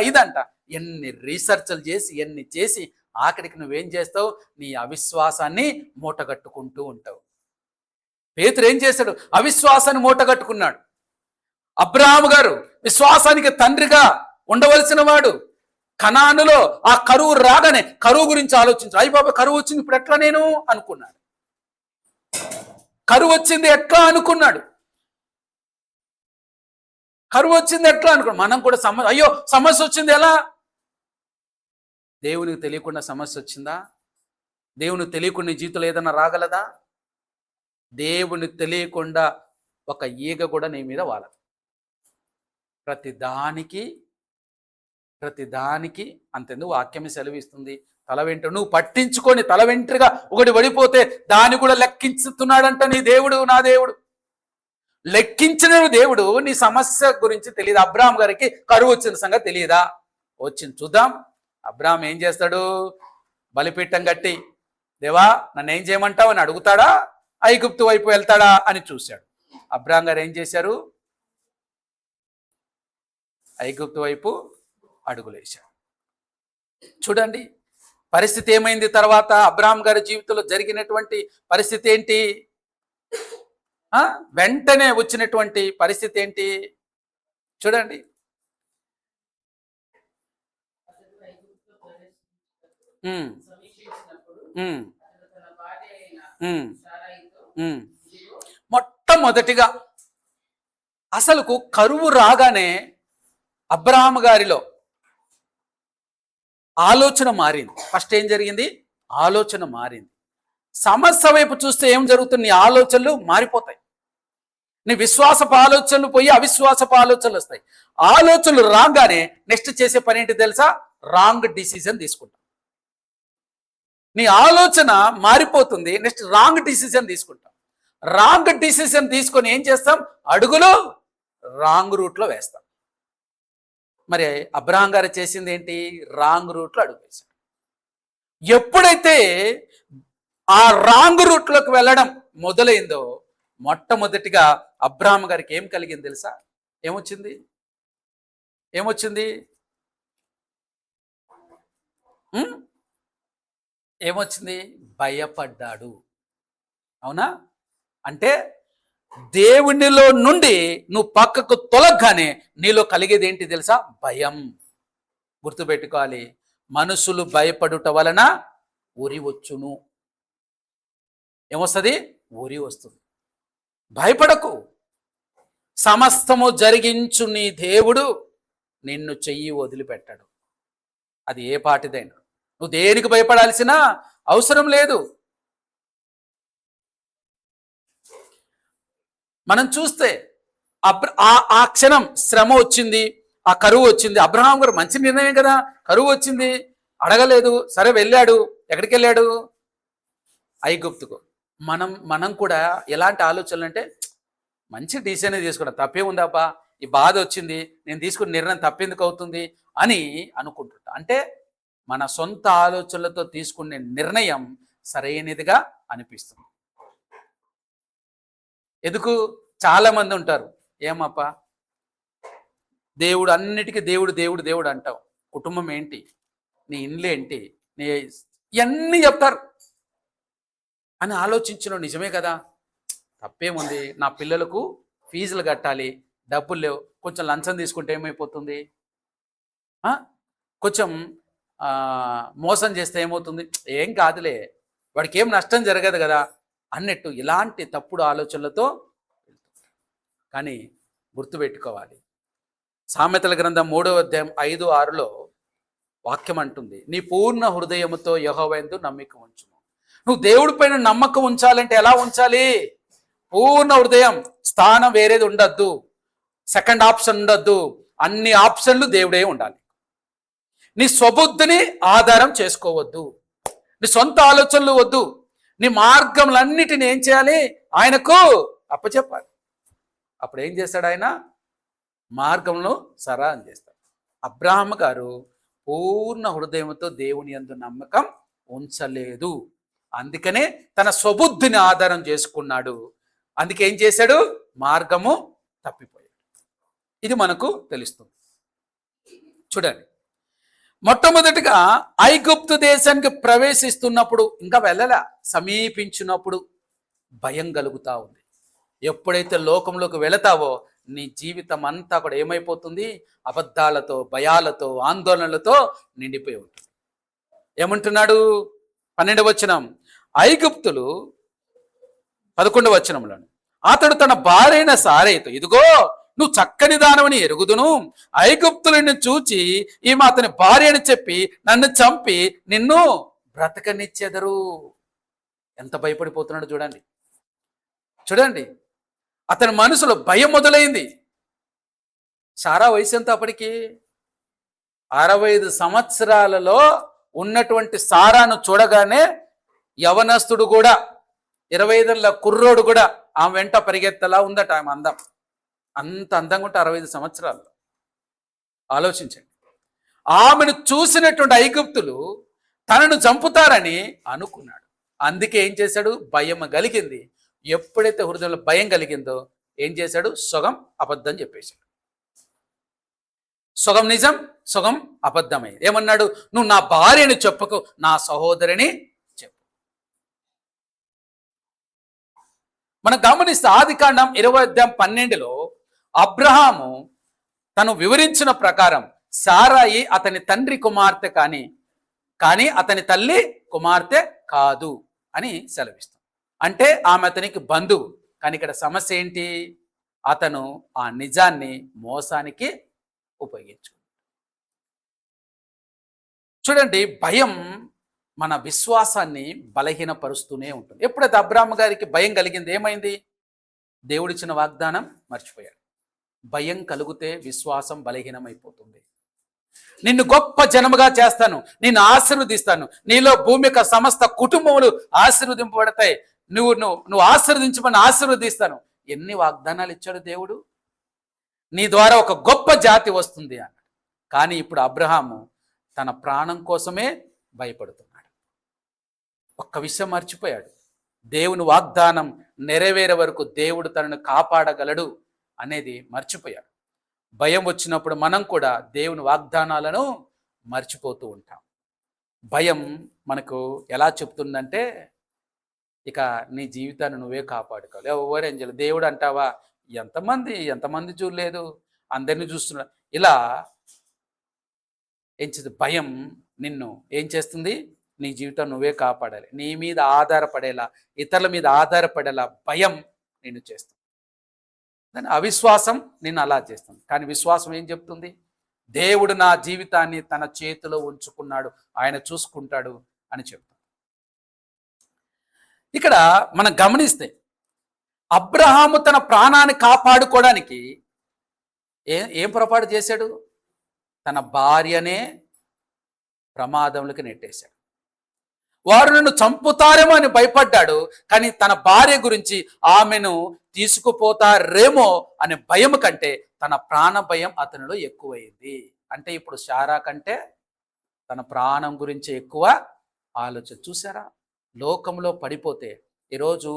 ఎన్ని రీసెర్చ్లు చేసి, ఎన్ని చేసి ఆఖరికి నువ్వేం చేస్తావు? నీ అవిశ్వాసాన్ని మూటగట్టుకుంటూ ఉంటావు. పేతురు ఏం చేశాడు? అవిశ్వాసాన్ని మూటగట్టుకున్నాడు. అబ్రహాము గారు విశ్వాసానికి తండ్రిగా ఉండవలసిన వాడు. కనానులో ఆ కరువు రాగానే కరువు గురించి ఆలోచించాడు. అయ్య బాబా, కరువు వచ్చింది, ఇప్పుడు ఎట్లా నేను అనుకున్నాడు. కరువు వచ్చింది ఎట్లా అనుకున్నాడు. మనం కూడా సమస్య వచ్చింది ఎలా? దేవునికి తెలియకుండా సమస్య వచ్చిందా? దేవునికి తెలియకుండా నీ జీవితంలో ఏదైనా రాగలదా? దేవునికి తెలియకుండా ఒక ఈగ కూడా నీ మీద వాలదు. ప్రతిదానికి అంతెందుకు వాక్యమే సెలవిస్తుంది. నువ్వు పట్టించుకొని తల వెంట్రుగా ఒకటి పడిపోతే దాన్ని కూడా లెక్కించుతున్నాడంట నీ దేవుడు, నా దేవుడు. లెక్కించిన దేవుడు నీ సమస్య గురించి తెలియదు. అబ్రహాం గారికి కరువు వచ్చిన సంగతి తెలియదా? వచ్చింది, చూద్దాం. అబ్రహాం ఏం చేస్తాడు? బలిపీఠం కట్టి, దేవా నన్ను ఏం చేయమంటావు అని అడుగుతాడా? ఐగుప్తు వైపు వెళ్తాడా అని చూశాడు. అబ్రహాం గారు ఏం చేశారు? ఐగుప్తు వైపు అడుగులేశాడు. చూడండి పరిస్థితి ఏమైంది. తర్వాత అబ్రహాం గారి జీవితంలో జరిగినటువంటి పరిస్థితి ఏంటి? వెంటనే వచ్చినటువంటి పరిస్థితి ఏంటి చూడండి. మొట్టమొదటిగా అసలుకు కరువు రాగానే అబ్రహాము గారిలో ఆలోచన మారింది. ఫస్ట్ ఏం జరిగింది? ఆలోచన మారింది. సమస్య వైపు చూస్తే ఏం జరుగుతుంది? నీ ఆలోచనలు మారిపోతాయి. నీ విశ్వాసపు ఆలోచనలు పోయి అవిశ్వాసపు ఆలోచనలు వస్తాయి. ఆలోచనలు రాగానే నెక్స్ట్ చేసే పని ఏంటి తెలుసా? రాంగ్ డిసిజన్ తీసుకుంటాం. నీ ఆలోచన మారిపోతుంది, నెక్స్ట్ రాంగ్ డిసిజన్ తీసుకుంటాం. రాంగ్ డిసిజన్ తీసుకొని ఏం చేస్తాం? అడుగులు రాంగ్ రూట్లో వేస్తాం. మరి అబ్రహాం గారు చేసింది ఏంటి? రాంగ్ రూట్లో అడుగు వేశాడు. ఎప్పుడైతే ఆ రాంగ్ రూట్లోకి వెళ్ళడం మొదలైందో మొట్టమొదటిగా అబ్రహాం గారికి ఏం కలిగింది తెలుసా? ఏమొచ్చింది? ఏమొచ్చింది? భయపడ్డాడు. అవునా? అంటే దేవునిలో నుండి నువ్వు పక్కకు తొలగగానే నీలో కలిగేది ఏంటి తెలుసా? భయం. గుర్తుపెట్టుకోవాలి, మనుషులు భయపడుట వలన ఉరి వచ్చును. ఏమొస్తుంది? ఉరి వస్తుంది. భయపడకు. సమస్తము జరిగించు నీ దేవుడు నిన్ను చెయ్యి వదిలిపెట్టాడు. అది ఏ పాటిదైనా. నువ్వు దేనికి భయపడాల్సిన అవసరం లేదు. మనం చూస్తే ఆ క్షణం శ్రమ వచ్చింది, ఆ కరువు వచ్చింది. అబ్రహాం గారు మంచి నిర్ణయం కదా, కరువు వచ్చింది, అడగలేదు, సరే వెళ్ళాడు. ఎక్కడికి వెళ్ళాడు? ఐగుప్తుకు. మనం కూడా ఎలాంటి ఆలోచనలు అంటే, మంచి డిసిజన్ తీసుకున్నాం, తప్పే ఉందబ్బా, ఈ బాధ వచ్చింది, నేను తీసుకున్న నిర్ణయం తప్పేందుకు అవుతుంది అని అనుకుంటుంటా. అంటే మన సొంత ఆలోచనలతో తీసుకునే నిర్ణయం సరైనదిగా అనిపిస్తుంది. ఎందుకు? చాలా మంది ఉంటారు, ఏమప్పా దేవుడు అన్నిటికీ దేవుడు దేవుడు దేవుడు అంటావు, కుటుంబం ఏంటి, నీ ఇల్లు ఏంటి, నీ ఇవన్నీ చెప్తారు అని ఆలోచించడం నిజమే కదా. తప్పేముంది? నా పిల్లలకు ఫీజులు కట్టాలి, డబ్బులు లేవు, కొంచెం లంచం తీసుకుంటే ఏమైపోతుంది? కొంచెం మోసం చేస్తే ఏమవుతుంది? ఏం కాదులే, వాడికి ఏం నష్టం జరగదు కదా అన్నట్టు ఇలాంటి తప్పుడు ఆలోచనలతో. కానీ గుర్తుపెట్టుకోవాలి, సామెతల గ్రంథం 3వ అధ్యాయం 5-6లో వాక్యం అంటుంది, నీ పూర్ణ హృదయముతో యెహోవా యందు నమ్మిక ఉంచుము. నువ్వు దేవుడి పైన నమ్మకం ఉంచాలంటే ఎలా ఉంచాలి? పూర్ణ హృదయం. స్థానం వేరేది ఉండద్దు, సెకండ్ ఆప్షన్ ఉండద్దు, అన్ని ఆప్షన్లు దేవుడే ఉండాలి. నీ స్వబుద్ధిని ఆధారం చేసుకోవద్దు, నీ సొంత ఆలోచనలు వద్దు, నీ మార్గములన్నిటిని ఏం చేయాలి? ఆయనకు అప్పచెప్పాలి. అప్పుడు ఏం చేస్తాడు? ఆయన మార్గంలో సరాం చేస్తాడు. అబ్రహాం గారు పూర్ణ హృదయంతో దేవుని యందు నమ్మకం ఉంచలేదు, అందుకనే తన స్వబుద్ధిని ఆధారం చేసుకున్నాడు. అందుకే ఏం చేశాడు? మార్గము తప్పిపోయాడు. ఇది మనకు తెలుస్తుంది. చూడండి, మొట్టమొదటిగా ఐగుప్తు దేశానికి ప్రవేశిస్తున్నప్పుడు, ఇంకా వెళ్ళలా, సమీపించినప్పుడు భయం కలుగుతూ ఉంది. ఎప్పుడైతే లోకంలోకి వెళతావో నీ జీవితం అంతా కూడా ఏమైపోతుంది? అబద్ధాలతో, భయాలతో, ఆందోళనలతో నిండిపోయి ఉంటుంది. ఏమంటున్నాడు? 12వ వచనం, ఐగుప్తులు 11వ వచనంలో, అతడు తన భార్యైన సారైతో, ఇదిగో నువ్వు చక్కని దానవని ఎరుగుదును, ఐగుప్తులను చూచి ఈమె అతని భార్య అని చెప్పి నన్ను చంపి నిన్ను బ్రతకనిచ్చెదరు. ఎంత భయపడిపోతున్నాడు చూడండి. చూడండి, అతని మనసులో భయం మొదలైంది. సారా వయసు ఎంత అప్పటికి? 65 సంవత్సరాలలో ఉన్నటువంటి సారాను చూడగానే యవనస్తుడు కూడా, 25 ఏళ్ల కుర్రోడు కూడా ఆమె వెంట పరిగెత్తలా ఉందట. ఆమె అందం అంత అందంగా ఉంటే 65 సంవత్సరాలు. ఆలోచించండి. ఆమెను చూసినటువంటి ఐగుప్తులు తనను చంపుతారని అనుకున్నాడు. అందుకే ఏం చేశాడు? భయం కలిగింది. ఎప్పుడైతే హృదయంలో భయం కలిగిందో ఏం చేశాడు? సగం అబద్ధం చెప్పేశాడు. సగం నిజం, సగం అబద్ధమైంది. ఏమన్నాడు? నువ్వు నా భార్యని చెప్పకు, నా సహోదరిని చెప్పు. మనం గమనిస్తే ఆదికాండం 20వ అధ్యాయం 12లో అబ్రహాము తను వివరించిన ప్రకారం సారాయి అతని తండ్రి కుమార్తె కానీ అతని తల్లి కుమార్తె కాదు అని సెలవిస్తాం. అంటే ఆమె అతనికి బంధువు. కానీ ఇక్కడ సమస్య ఏంటి? అతను ఆ నిజాన్ని మోసానికి ఉపయోగించు. చూడండి, భయం మన విశ్వాసాన్ని బలహీనపరుస్తూనే ఉంటుంది. ఎప్పుడైతే అబ్రాహాము గారికి భయం కలిగింది, ఏమైంది? దేవుడిచ్చిన వాగ్దానం మర్చిపోయాడు. భయం కలిగితే విశ్వాసం బలహీనమైపోతుంది. నిన్ను గొప్ప జనముగా చేస్తాను, నిన్ను ఆశీర్వదిస్తాను, నీలో భూమి యొక్క సమస్త కుటుంబములు ఆశీర్వదింపబడతాయి, నువ్వు నువ్వు నువ్వు ఆశీర్వదించమని ఆశీర్వదిస్తాను. ఎన్ని వాగ్దానాలు ఇచ్చాడు దేవుడు! నీ ద్వారా ఒక గొప్ప జాతి వస్తుంది అన్నాడు. కానీ ఇప్పుడు అబ్రహాము తన ప్రాణం కోసమే భయపడుతున్నాడు. ఒక్క విషయం మర్చిపోయాడు, దేవుని వాగ్దానం నెరవేరే వరకు దేవుడు తనను కాపాడగలడు అనేది మర్చిపోయాడు. భయం వచ్చినప్పుడు మనం కూడా దేవుని వాగ్దానాలను మర్చిపోతూ ఉంటాం. భయం మనకు ఎలా చెప్తుందంటే, ఇక నీ జీవితాన్ని నువ్వే కాపాడుకోవాలి, ఎవరు ఏం చేయలేదు, దేవుడు అంటావా, ఎంతమంది చూడలేదు, అందరినీ చూస్తున్నా, ఇలా ఏం చేస్తుంది? భయం నిన్ను ఏం చేస్తుంది? నీ జీవితం నువ్వే కాపాడాలి, నీ మీద ఆధారపడేలా, ఇతరుల మీద ఆధారపడేలా భయం నిన్ను చేస్తుంది. దాని అవిశ్వాసం నిన్ను అలా చేస్తుంది. కానీ విశ్వాసం ఏం చెప్తుంది? దేవుడు నా జీవితాన్ని తన చేతిలో ఉంచుకున్నాడు, ఆయన చూసుకుంటాడు అని చెప్తాడు. ఇక్కడ మనం గమనిస్తే అబ్రహాము తన ప్రాణాన్ని కాపాడుకోవడానికి ఏం పొరపాటు చేశాడు? తన భార్యనే ప్రమాదంలోకి నెట్టేశాడు. వారు నన్ను చంపుతారేమో అని భయపడ్డాడు, కానీ తన భార్య గురించి ఆమెను తీసుకుపోతారేమో అనే భయం కంటే తన ప్రాణ భయం అతనిలో ఎక్కువైంది. అంటే ఇప్పుడు శారా కంటే తన ప్రాణం గురించి ఎక్కువ ఆలోచన. చూసారా, లోకంలో పడిపోతే, ఈరోజు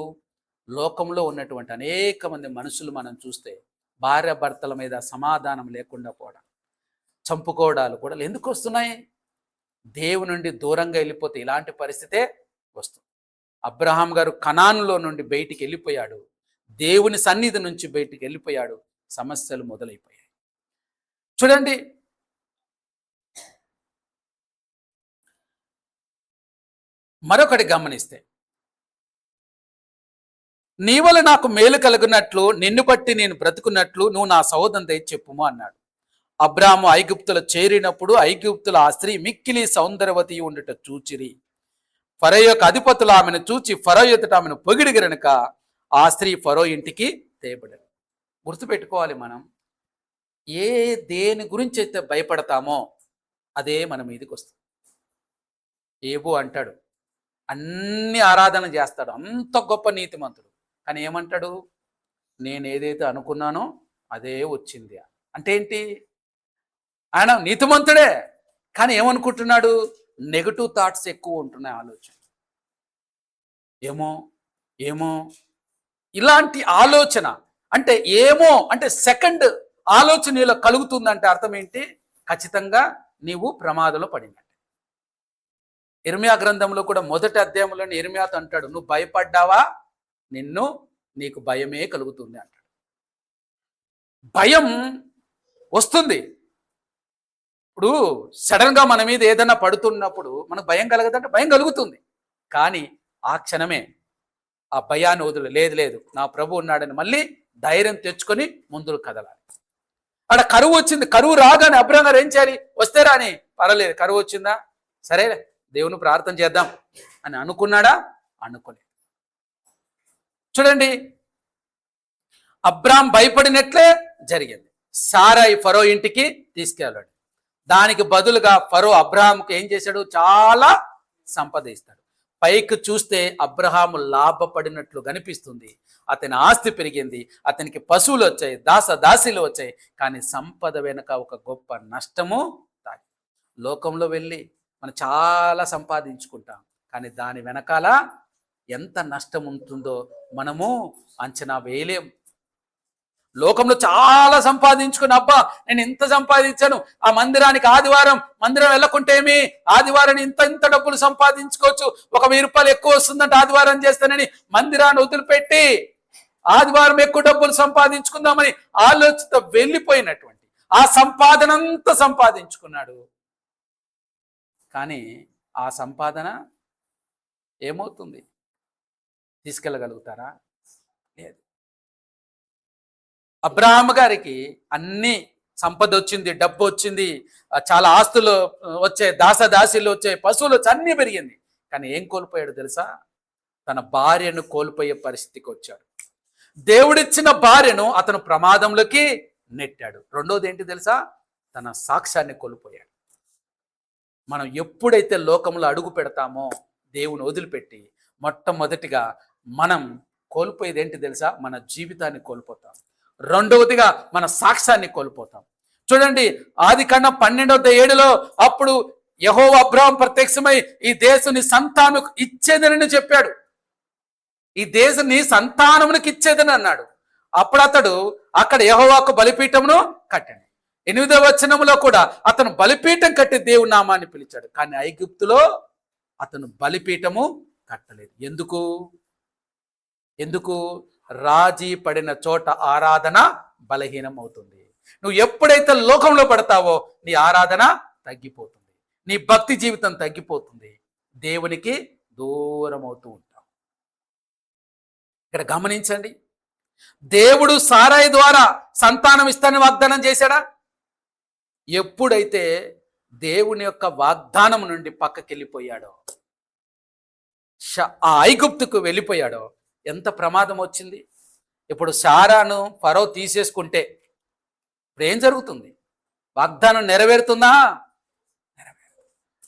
లోకంలో ఉన్నటువంటి అనేక మంది మనుషులు మనం చూస్తే భార్య భర్తల మీద సమాధానం లేకుండా పోవడం, చంపుకోవడాలు కూడా ఎందుకు వస్తున్నాయి? దేవుని నుండి దూరంగా వెళ్ళిపోతే ఇలాంటి పరిస్థితే వస్తుంది. అబ్రహాం గారు కనానులో నుండి బయటికి వెళ్ళిపోయాడు, దేవుని సన్నిధి నుంచి బయటికి వెళ్ళిపోయాడు, సమస్యలు మొదలైపోయాయి. చూడండి, మరొకటి గమనిస్తే, నీ వల్ల నాకు మేలు కలుగునట్లు, నిన్ను బట్టి నేను బ్రతుకున్నట్లు నువ్వు నా సహోదరుని దయ చెప్పుము అన్నాడు. అబ్రాము ఐగుప్తులో చేరినప్పుడు ఐగుప్తుల ఆ స్త్రీ మిక్కిలి సౌందర్యవతి ఉండుట చూచిరి. ఫరో యొక్క అధిపతులు ఆమెను చూచి ఫరో ఎదుట ఆమెను పొగిడి గనుక ఆ స్త్రీ ఫరో ఇంటికి తేబడదు. గుర్తుపెట్టుకోవాలి, మనం దేని గురించి అయితే భయపడతామో అదే మన మీదకి వస్తుంది. ఏబు అంటాడు, అన్ని ఆరాధన చేస్తాడు, అంత గొప్ప నీతిమంతుడు, కానీ ఏమంటాడు? నేను ఏదైతే అనుకున్నానో అదే వచ్చింది. అంటే ఏంటి? ఆయన నీతిమంతుడే, కానీ ఏమనుకుంటున్నాడు? నెగటివ్ థాట్స్ ఎక్కువ ఉంటున్నాయి, ఆలోచన. ఏమో ఏమో ఇలాంటి ఆలోచన, అంటే ఏమో అంటే సెకండ్ ఆలోచన నీలో కలుగుతుందంటే అర్థం ఏంటి? ఖచ్చితంగా నీవు ప్రమాదంలో పడినట్టు. ఇర్మియా గ్రంథంలో కూడా మొదటి అధ్యాయంలోని ఇర్మియాతో అంటాడు, నువ్వు భయపడ్డావా, నీకు భయమే కలుగుతుంది అంటాడు. భయం వస్తుంది. ఇప్పుడు సడన్గా మన మీద ఏదైనా పడుతున్నప్పుడు మనకు భయం కలగదంటే భయం కలుగుతుంది, కానీ ఆ క్షణమే ఆ భయాన్ని వదులు, లేదు నా ప్రభు ఉన్నాడని మళ్ళీ ధైర్యం తెచ్చుకొని ముందుకు కదలాలి. అక్కడ కరువు వచ్చింది, కరువు రాగానే అబ్రహాం గారు ఏం చేయాలి? వస్తే రాని పర్వాలేదు, కరువు వచ్చిందా, సరే దేవుని ప్రార్థన చేద్దాం అని అనుకున్నాడా? అనుకోలేదు. చూడండి, అబ్రాం భయపడినట్లే జరిగింది. సారాయి ఫరో ఇంటికి తీసుకెళ్ళాడు. దానికి బదులుగా ఫరో అబ్రహాంకు ఏం చేశాడు? చాలా సంపద ఇస్తాడు. పైకి చూస్తే అబ్రహాము లాభపడినట్లు కనిపిస్తుంది, అతని ఆస్తి పెరిగింది, అతనికి పశువులు వచ్చాయి, దాసీలు వచ్చాయి, కానీ సంపద వెనుక ఒక గొప్ప నష్టము దాగి. లోకంలో వెళ్ళి మనం చాలా సంపాదించుకుంటాం, కానీ దాని వెనకాల ఎంత నష్టం ఉంటుందో మనము అంచనా వేయలేం. లోకంలో చాలా సంపాదించుకుని, అబ్బా నేను ఇంత సంపాదించాను, ఆ మందిరం వెళ్ళకుంటే ఏమి, ఆదివారాన్ని ఇంత డబ్బులు సంపాదించుకోవచ్చు, ఒక 1000 రూపాయలు ఎక్కువ వస్తుందంటే ఆదివారం చేస్తానని మందిరాన్ని వదిలిపెట్టి ఆదివారం ఎక్కువ డబ్బులు సంపాదించుకుందామని ఆలోచనతో వెళ్ళిపోయినటువంటి ఆ సంపాదనంతా సంపాదించుకున్నాడు. కానీ ఆ సంపాదన ఏమవుతుంది? తీసుకెళ్ళగలుగుతారా? లేదు. అబ్రహాము గారికి అన్ని సంపద వచ్చింది, డబ్బు వచ్చింది, చాలా ఆస్తులు వచ్చాయి, దాసదాసీలు వచ్చాయి, పశువులు వచ్చి అన్నీ పెరిగింది. కానీ ఏం కోల్పోయాడు తెలుసా? తన భార్యను కోల్పోయే పరిస్థితికి వచ్చాడు. దేవుడిచ్చిన భార్యను అతను ప్రమాదంలోకి నెట్టాడు. రెండోది ఏంటి తెలుసా? తన సాక్ష్యాన్ని కోల్పోయాడు. మనం ఎప్పుడైతే లోకంలో అడుగు పెడతామో దేవుని వదిలిపెట్టి, మొట్టమొదటిగా మనం కోల్పోయేది ఏంటి తెలుసా? మన జీవితాన్ని కోల్పోతాం. రెండవదిగా మన సాక్ష్యాన్ని కోల్పోతాం. చూడండి, ఆదికాండం 12:7 అప్పుడు యెహోవా అబ్రహాము ప్రత్యక్షమై ఈ దేశం సంతానముకు ఇచ్చేదని చెప్పాడు. ఈ దేశం నీ సంతానమునికి ఇచ్చేదని అన్నాడు. అప్పుడు అతడు అక్కడ యెహోవాకు బలిపీఠమును కట్టాడు. 8వ వచనంలో కూడా అతను బలిపీఠం కట్టి దేవుని నామాన్ని పిలిచాడు. కానీ ఐగుప్తులో అతను బలిపీఠము కట్టలేదు. ఎందుకు? రాజీ పడిన చోట ఆరాధన బలహీనం అవుతుంది. నువ్వు ఎప్పుడైతే లోకంలో పడతావో నీ ఆరాధన తగ్గిపోతుంది, నీ భక్తి జీవితం తగ్గిపోతుంది, దేవునికి దూరం అవుతూ ఉంటావు. ఇక్కడ గమనించండి, దేవుడు సారాయి ద్వారా సంతానం ఇస్తానని వాగ్దానం చేశాడా? ఎప్పుడైతే దేవుని యొక్క వాగ్దానం నుండి పక్కకి వెళ్ళిపోయాడో, ఆ ఐగుప్తుకు వెళ్ళిపోయాడో ఎంత ప్రమాదం వచ్చింది. ఇప్పుడు శారాను ఫరో తీసేసుకుంటే ఇప్పుడు ఏం జరుగుతుంది? వాగ్దానం నెరవేరుతుందా?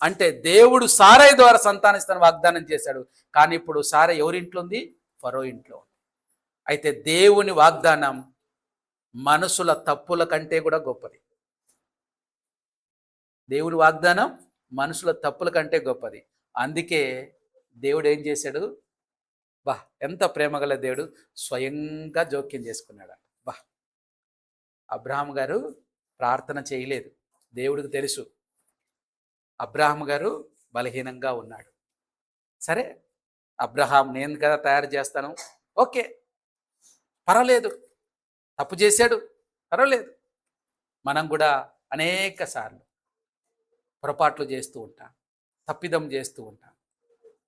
అంటే దేవుడు సారాయి ద్వారా సంతానిస్తాను వాగ్దానం చేశాడు. కానీ ఇప్పుడు సారాయి ఎవరింట్లో ఉంది? ఫరో ఇంట్లో. అయితే దేవుని వాగ్దానం మనుషుల తప్పుల కంటే కూడా గొప్పది. దేవుని వాగ్దానం మనుషుల తప్పుల కంటే గొప్పది. అందుకే దేవుడు ఏం చేశాడు? ఎంత ప్రేమగల దేవుడు స్వయంగా జోక్యం చేసుకున్నాడు. అబ్రహాము గారు ప్రార్థన చేయలేదు. దేవుడికి తెలుసు అబ్రహాము గారు బలహీనంగా ఉన్నాడు. సరే, అబ్రహాం నేను కదా తయారు చేస్తాను, ఓకే పర్వాలేదు, తప్పు చేశాడు పర్వాలేదు. మనం కూడా అనేక సార్లు పొరపాట్లు చేస్తూ ఉంటాం, తప్పిదం చేస్తూ ఉంటాం.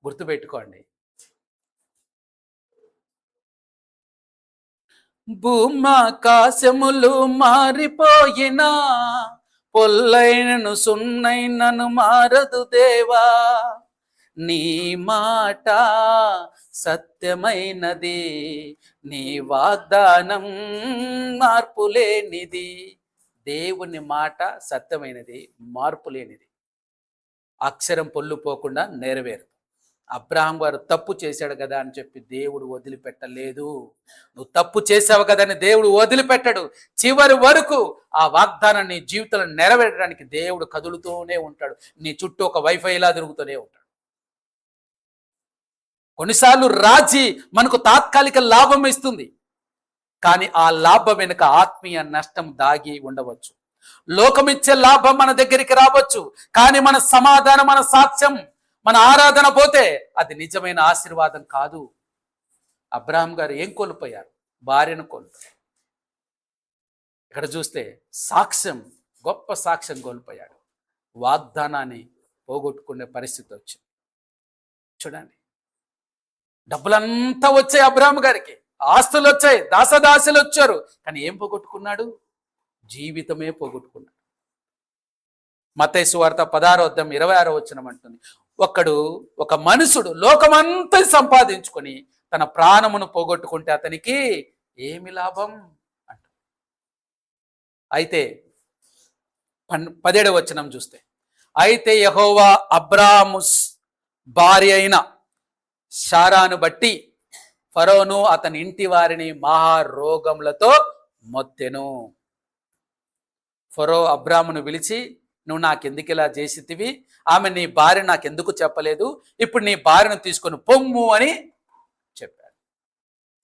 గుర్తుపెట్టుకోండి, భూమాకాశములు మారిపోయినా పొల్లైనను సున్నైనను మారదు దేవా, నీ మాట సత్యమైనది, నీ వాగ్దానం మార్పులేనిది. దేవుని మాట సత్యమైనది, మార్పులేనిది, అక్షరం పొల్లుపోకుండా నెరవేరు. అబ్రహాం గారు తప్పు చేశాడు కదా అని చెప్పి దేవుడు వదిలిపెట్టలేదు. నువ్వు తప్పు చేసావు కదా అని దేవుడు వదిలిపెట్టడు. చివరి వరకు ఆ వాగ్దానాన్ని జీవితంలో నెరవేరడానికి దేవుడు కదులుతూనే ఉంటాడు. నీ చుట్టూ ఒక వైఫైలా తిరుగుతూనే ఉంటాడు. కొన్నిసార్లు రాజీ మనకు తాత్కాలిక లాభం ఇస్తుంది, కానీ ఆ లాభం వెనుక ఆత్మీయ నష్టం దాగి ఉండవచ్చు. లోకమిచ్చే లాభం మన దగ్గరికి రావచ్చు, కానీ మన సమాధానం, మన సాక్ష్యం, మన ఆరాధన పోతే అది నిజమైన ఆశీర్వాదం కాదు. అబ్రహాం గారు ఏం కోల్పోయారు? భార్యను కోల్పోయారు. ఇక్కడ చూస్తే సాక్ష్యం, గొప్ప సాక్ష్యం కోల్పోయాడు. వాగ్దానాన్ని పోగొట్టుకునే పరిస్థితి వచ్చింది. చూడండి, డబ్బులంతా వచ్చాయి అబ్రహాం గారికి, ఆస్తులు వచ్చాయి, దాసదాసులు వచ్చారు, కానీ ఏం పోగొట్టుకున్నాడు? జీవితమే పోగొట్టుకున్నాడు. మత్తయి సువార్త 16:26 అంటుంది, ఒక మనుషుడు లోకమంతా సంపాదించుకొని తన ప్రాణమును పోగొట్టుకుంటే అతనికి ఏమి లాభం అంట. అయితే 17 చూస్తే, అయితే యెహోవా అబ్రాము భార్య అయిన శారాను బట్టి ఫరోను అతని ఇంటి వారిని మహారోగములతో మొత్తెను. ఫరో అబ్రామును పిలిచి, నువ్వు నాకెందుకు ఇలా చేసితివి? ఆమె నీ భార్య నాకెందుకు చెప్పలేదు? ఇప్పుడు నీ భార్యను తీసుకొని పొమ్ము అని చెప్పాడు.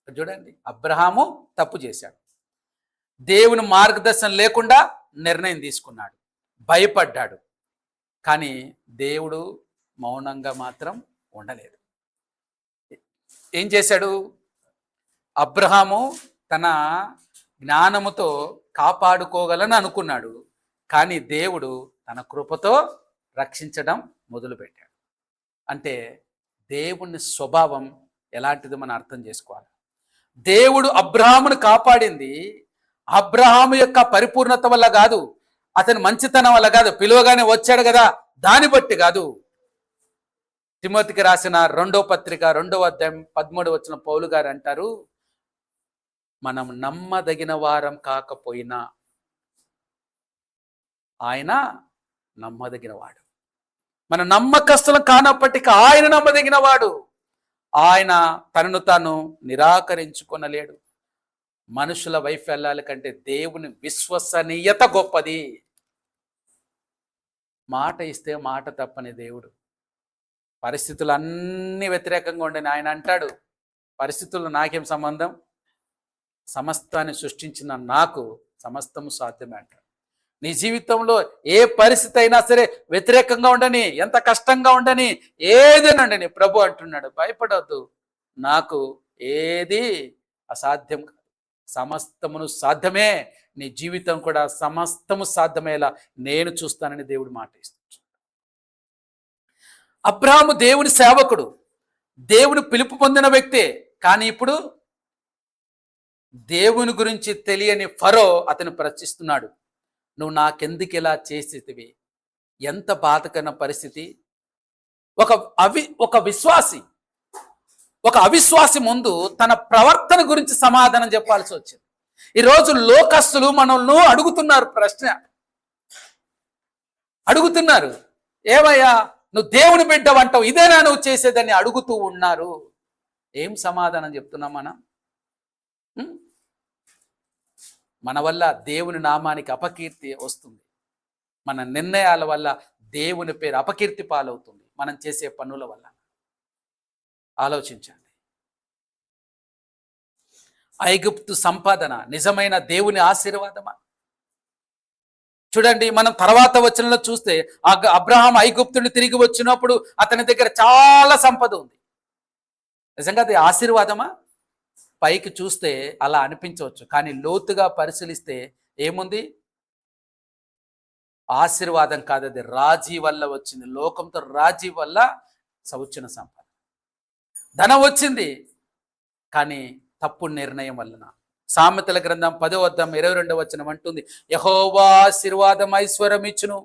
చూడండి, అబ్రహాము తప్పు చేశాడు. దేవుని మార్గదర్శనం లేకుండా నిర్ణయం తీసుకున్నాడు, భయపడ్డాడు. కానీ దేవుడు మౌనంగా మాత్రం ఉండలేదు. ఏం చేశాడు? అబ్రహాము తన జ్ఞానముతో కాపాడుకోగలని అనుకున్నాడు, కానీ దేవుడు తన కృపతో రక్షించడం మొదలుపెట్టాడు. అంటే దేవుని స్వభావం ఎలాంటిదో మనం అర్థం చేసుకోవాలి. దేవుడు అబ్రహామును కాపాడింది అబ్రహాము యొక్క పరిపూర్ణత వల్ల కాదు, అతని మంచితనం వల్ల కాదు, పిలువగానే వచ్చాడు కదా దాన్ని బట్టి కాదు. తిమోతికి రాసిన 2వ పత్రిక 2వ అధ్యాయం 13 వచ్చిన పౌలు గారు అంటారు, మనం నమ్మదగిన వారం కాకపోయినా ఆయన నమ్మదగిన వాడు. మన నమ్మకస్తులం కానప్పటికీ ఆయన నమ్మదగిన వాడు. ఆయన తనను తాను నిరాకరించుకొనలేడు. మనుషుల వైఫల్యాల కంటే దేవుని విశ్వసనీయత గొప్పది. మాట ఇస్తే మాట తప్పని దేవుడు. పరిస్థితులు అన్నీ వ్యతిరేకంగా ఉండని ఆయన అంటాడు, పరిస్థితులు నాకేం సంబంధం, సమస్తాన్ని సృష్టించిన నాకు సమస్తము సాధ్యమే అంటాడు. నీ జీవితంలో ఏ పరిస్థితి అయినా సరే వ్యతిరేకంగా ఉండని, ఎంత కష్టంగా ఉండని, ఏదైనా ఉండని, ప్రభు అంటున్నాడు భయపడవద్దు, నాకు ఏది అసాధ్యం కాదు, సమస్తమును సాధ్యమే. నీ జీవితం కూడా సమస్తము సాధ్యమయ్యేలా నేను చూస్తానని దేవుడు మాట ఇస్తున్నాడు. అబ్రహాము దేవుని సేవకుడు, దేవుని పిలుపు పొందిన వ్యక్తే. కానీ ఇప్పుడు దేవుని గురించి తెలియని ఫరో అతను ప్రశ్నిస్తున్నాడు, నువ్వు నాకెందుకు ఇలా చేసేటివి? ఎంత బాధకరమైన పరిస్థితి. ఒక అవిశ్వాసి ముందు తన ప్రవర్తన గురించి సమాధానం చెప్పాల్సి వచ్చింది. ఈరోజు లోకస్తులు మనల్ని అడుగుతున్నారు, ప్రశ్న అడుగుతున్నారు, ఏమయ్యా నువ్వు దేవుని బిడ్డవంటావు, ఇదేనా నువ్వు చేసేదని అడుగుతూ ఉన్నారు. ఏం సమాధానం చెప్తున్నాం మనం? మన వల్ల దేవుని నామానికి అపకీర్తి వస్తుంది. మన నిర్ణయాల వల్ల దేవుని పేరు అపకీర్తి పాలవుతుంది, మనం చేసే పనుల వల్ల. ఆలోచించండి. ఐగుప్తు సంపాదన నిజమైన దేవుని ఆశీర్వాదమా? చూడండి, మనం తర్వాత వచనంలో చూస్తే అబ్రహాం ఐగుప్తుని తిరిగి వచ్చినప్పుడు అతని దగ్గర చాలా సంపద ఉంది. నిజంగా అది ఆశీర్వాదమా? పైకి చూస్తే అలా అనిపించవచ్చు, కానీ లోతుగా పరిశీలిస్తే ఏముంది? ఆశీర్వాదం కాదు, అది రాజీ వల్ల వచ్చింది. లోకంతో రాజీ వల్ల వచ్చిన సంపద. ధనం వచ్చింది, కానీ తప్పుడు నిర్ణయం వలన. సామెతల గ్రంథం 10వ అధ్యాయం 22వ వచనం అంటుంది, యెహోవా ఆశీర్వాదం ఐశ్వర్యం ఇచ్చును,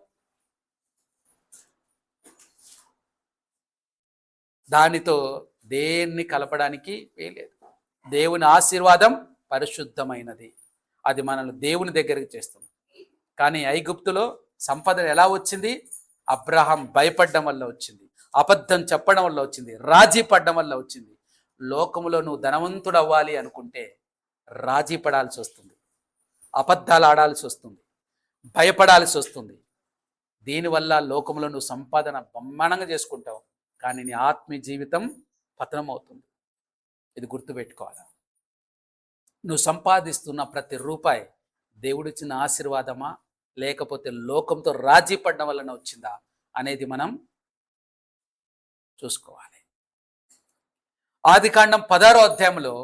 దానితో దేన్ని కలపడానికి వీలేదు. దేవుని ఆశీర్వాదం పరిశుద్ధమైనది, అది మనల్ని దేవుని దగ్గరికి చేస్తుంది. కానీ ఐగుప్తులో సంపద ఎలా వచ్చింది? అబ్రహాం భయపడడం వల్ల వచ్చింది, అబద్ధం చెప్పడం వల్ల వచ్చింది, రాజీ పడడం వల్ల వచ్చింది. లోకములో నువ్వు ధనవంతుడు అవ్వాలి అనుకుంటే రాజీ పడాల్సి వస్తుంది, అబద్ధాలు ఆడాల్సి వస్తుంది, భయపడాల్సి వస్తుంది. దీనివల్ల లోకంలో నువ్వు సంపాదన బ్రహ్మాండంగా చేసుకుంటావు, కానీ నీ ఆత్మీయ జీవితం పతనం అవుతుంది. ఇది గుర్తుపెట్టుకోవాలి. నువ్వు సంపాదిస్తున్న ప్రతి రూపాయి దేవుడిచ్చిన ఆశీర్వాదమా, లేకపోతే లోకంతో రాజీ పడడం వలన వచ్చిందా అనేది మనం చూసుకోవాలి. ఆదికాండం 16వ అధ్యాయంలో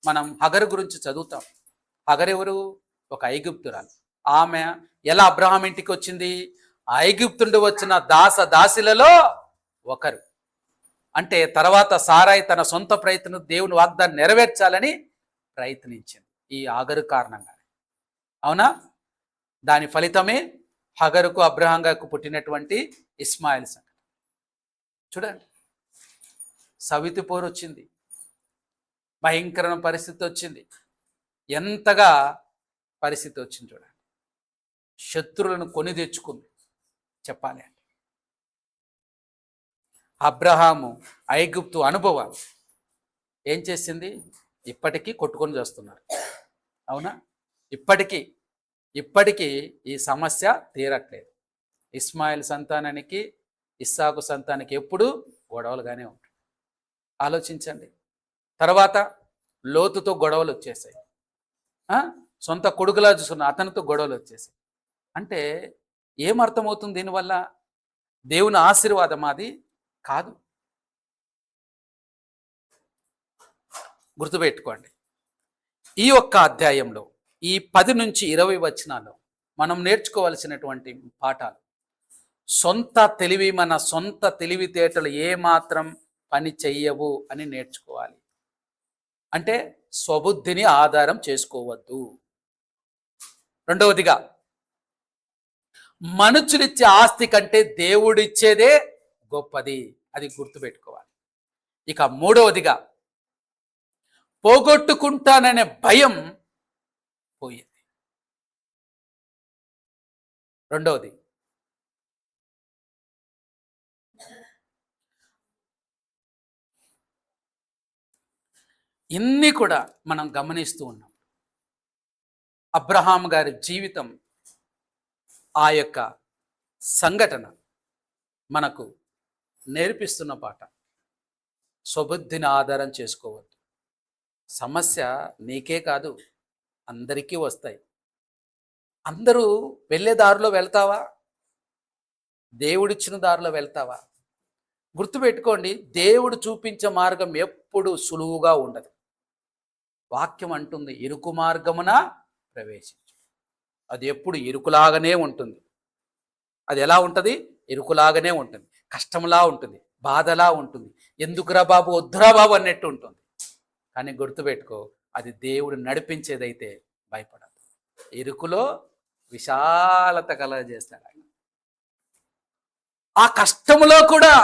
మనం హగరు గురించి చదువుతాం. హగరు ఎవరు? ఒక ఐగుప్తురాలు. ఆమె ఎలా అబ్రహాం ఇంటికి వచ్చింది? ఐగుప్తుండి వచ్చిన దాసిలలో ఒకరు. అంటే తర్వాత సారాయి తన సొంత ప్రయత్నం దేవుని వాగ్దాన్ని నెరవేర్చాలని ప్రయత్నించింది ఈ హగరు కారణంగా. అవునా? దాని ఫలితమే హగరుకు అబ్రహాంకు పుట్టినటువంటి ఇస్మాయిల్ సంగతి. చూడండి, సవితి పోరు వచ్చింది, భయంకరమైన పరిస్థితి వచ్చింది. ఎంతగా పరిస్థితి వచ్చింది చూడండి. శత్రువులను కొని తెచ్చుకుంది చెప్పాలి అంటే. అబ్రహాము ఐగుప్తు అనుభవం ఏం చేసింది? ఇప్పటికీ కొట్టుకొని చేస్తున్నారు. అవునా? ఇప్పటికీ ఈ సమస్య తీరట్లేదు. ఇస్మాయిల్ సంతానానికి ఇస్సాకు సంతానానికి ఎప్పుడు గొడవలుగానే ఉంటాయి. ఆలోచించండి. తర్వాత లోతుతో గొడవలు వచ్చేసాయి. సొంత కొడుకులా చూసుకున్న అతనితో గొడవలు వచ్చేసాయి. అంటే ఏమర్థమవుతుంది దీనివల్ల? దేవుని ఆశీర్వాదం అది కాదు. గుర్తుపెట్టుకోండి. ఈ ఒక్క అధ్యాయంలో ఈ 10 నుంచి 20 వచనాల్లో మనం నేర్చుకోవలసినటువంటి పాఠాలు. మన సొంత తెలివితేటలు ఏమాత్రం పని చెయ్యవు అని నేర్చుకోవాలి. అంటే స్వబుద్ధిని ఆధారం చేసుకోవద్దు. రెండవదిగా, మనుషులిచ్చే ఆస్తి కంటే దేవుడిచ్చేదే గొప్పది. అది గుర్తుపెట్టుకోవాలి. ఇక మూడవదిగా, పోగొట్టుకుంటాననే భయం పోయింది. రెండవది, ఇన్ని కూడా మనం గమనిస్తూ ఉన్నాం. అబ్రహాం గారి జీవితం, ఆ యొక్క సంఘటన మనకు నేర్పిస్తున్న పాఠ. స్వబుద్ధిని ఆధారం చేసుకోవద్దు. సమస్య నీకే కాదు, అందరికీ వస్తాయి. అందరూ వెళ్ళే దారిలో వెళ్తావా? దేవుడిచ్చిన దారిలో వెళ్తావా? గుర్తుపెట్టుకోండి, దేవుడు చూపించే మార్గం ఎప్పుడు సులువుగా ఉండదు. వాక్యం అంటుంది, ఇరుకు మార్గమున ప్రవేశించు. అది ఎప్పుడు ఇరుకులాగానే ఉంటుంది. అది ఎలా ఉంటుంది? ఇరుకులాగానే ఉంటుంది, కష్టంలా ఉంటుంది, బాధలా ఉంటుంది. ఎందుకురా బాబు, వద్దురా బాబు అన్నట్టు ఉంటుంది. కానీ గుర్తుపెట్టుకో, అది దేవుడు నడిపించేదైతే భయపడదు. ఇరుకులో విశాలత కలగజేస్తాడు ఆయన. ఆ కష్టములో కూడా,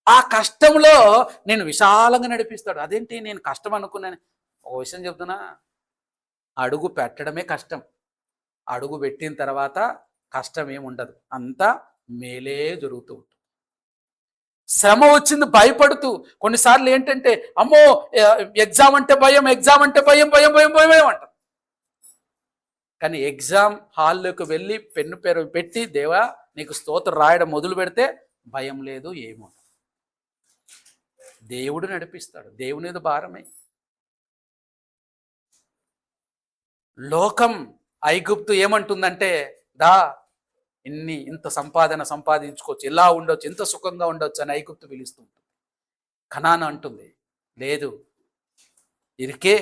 ఆ కష్టంలో నేను విశాలంగా నడిపిస్తాడు. అదేంటి, నేను కష్టం అనుకున్నాను. ఒక విషయం చెప్తున్నా, అడుగు పెట్టడమే కష్టం. అడుగు పెట్టిన తర్వాత కష్టం ఏమి ఉండదు, అంతా మేలే జరుగుతూ ఉంటుంది. శ్రమ వచ్చింది భయపడుతూ, కొన్నిసార్లు ఏంటంటే, అమ్మో ఎగ్జామ్ అంటే భయం, ఎగ్జామ్ అంటే భయం, భయం భయం భయం భయం అంటారు. కానీ ఎగ్జామ్ హాల్లోకి వెళ్ళి పెన్ను పేరు పెట్టి, దేవా నీకు స్తోత్రం రాయడం మొదలు పెడితే భయం లేదు, ఏమో. దేవుడు నడిపిస్తాడు. దేవుని మీద భారమే. లోకం, ఐగుప్తు ఏమంటుందంటే, దా ఇంత సంపాదన సంపాదించుకోవచ్చు, ఇలా ఉండొచ్చు, ఎంత సుఖంగా ఉండొచ్చు అని ఐగుప్తు పిలుస్తూ ఉంటుంది. కనాను అంటుంది, లేదు, ఇరికే,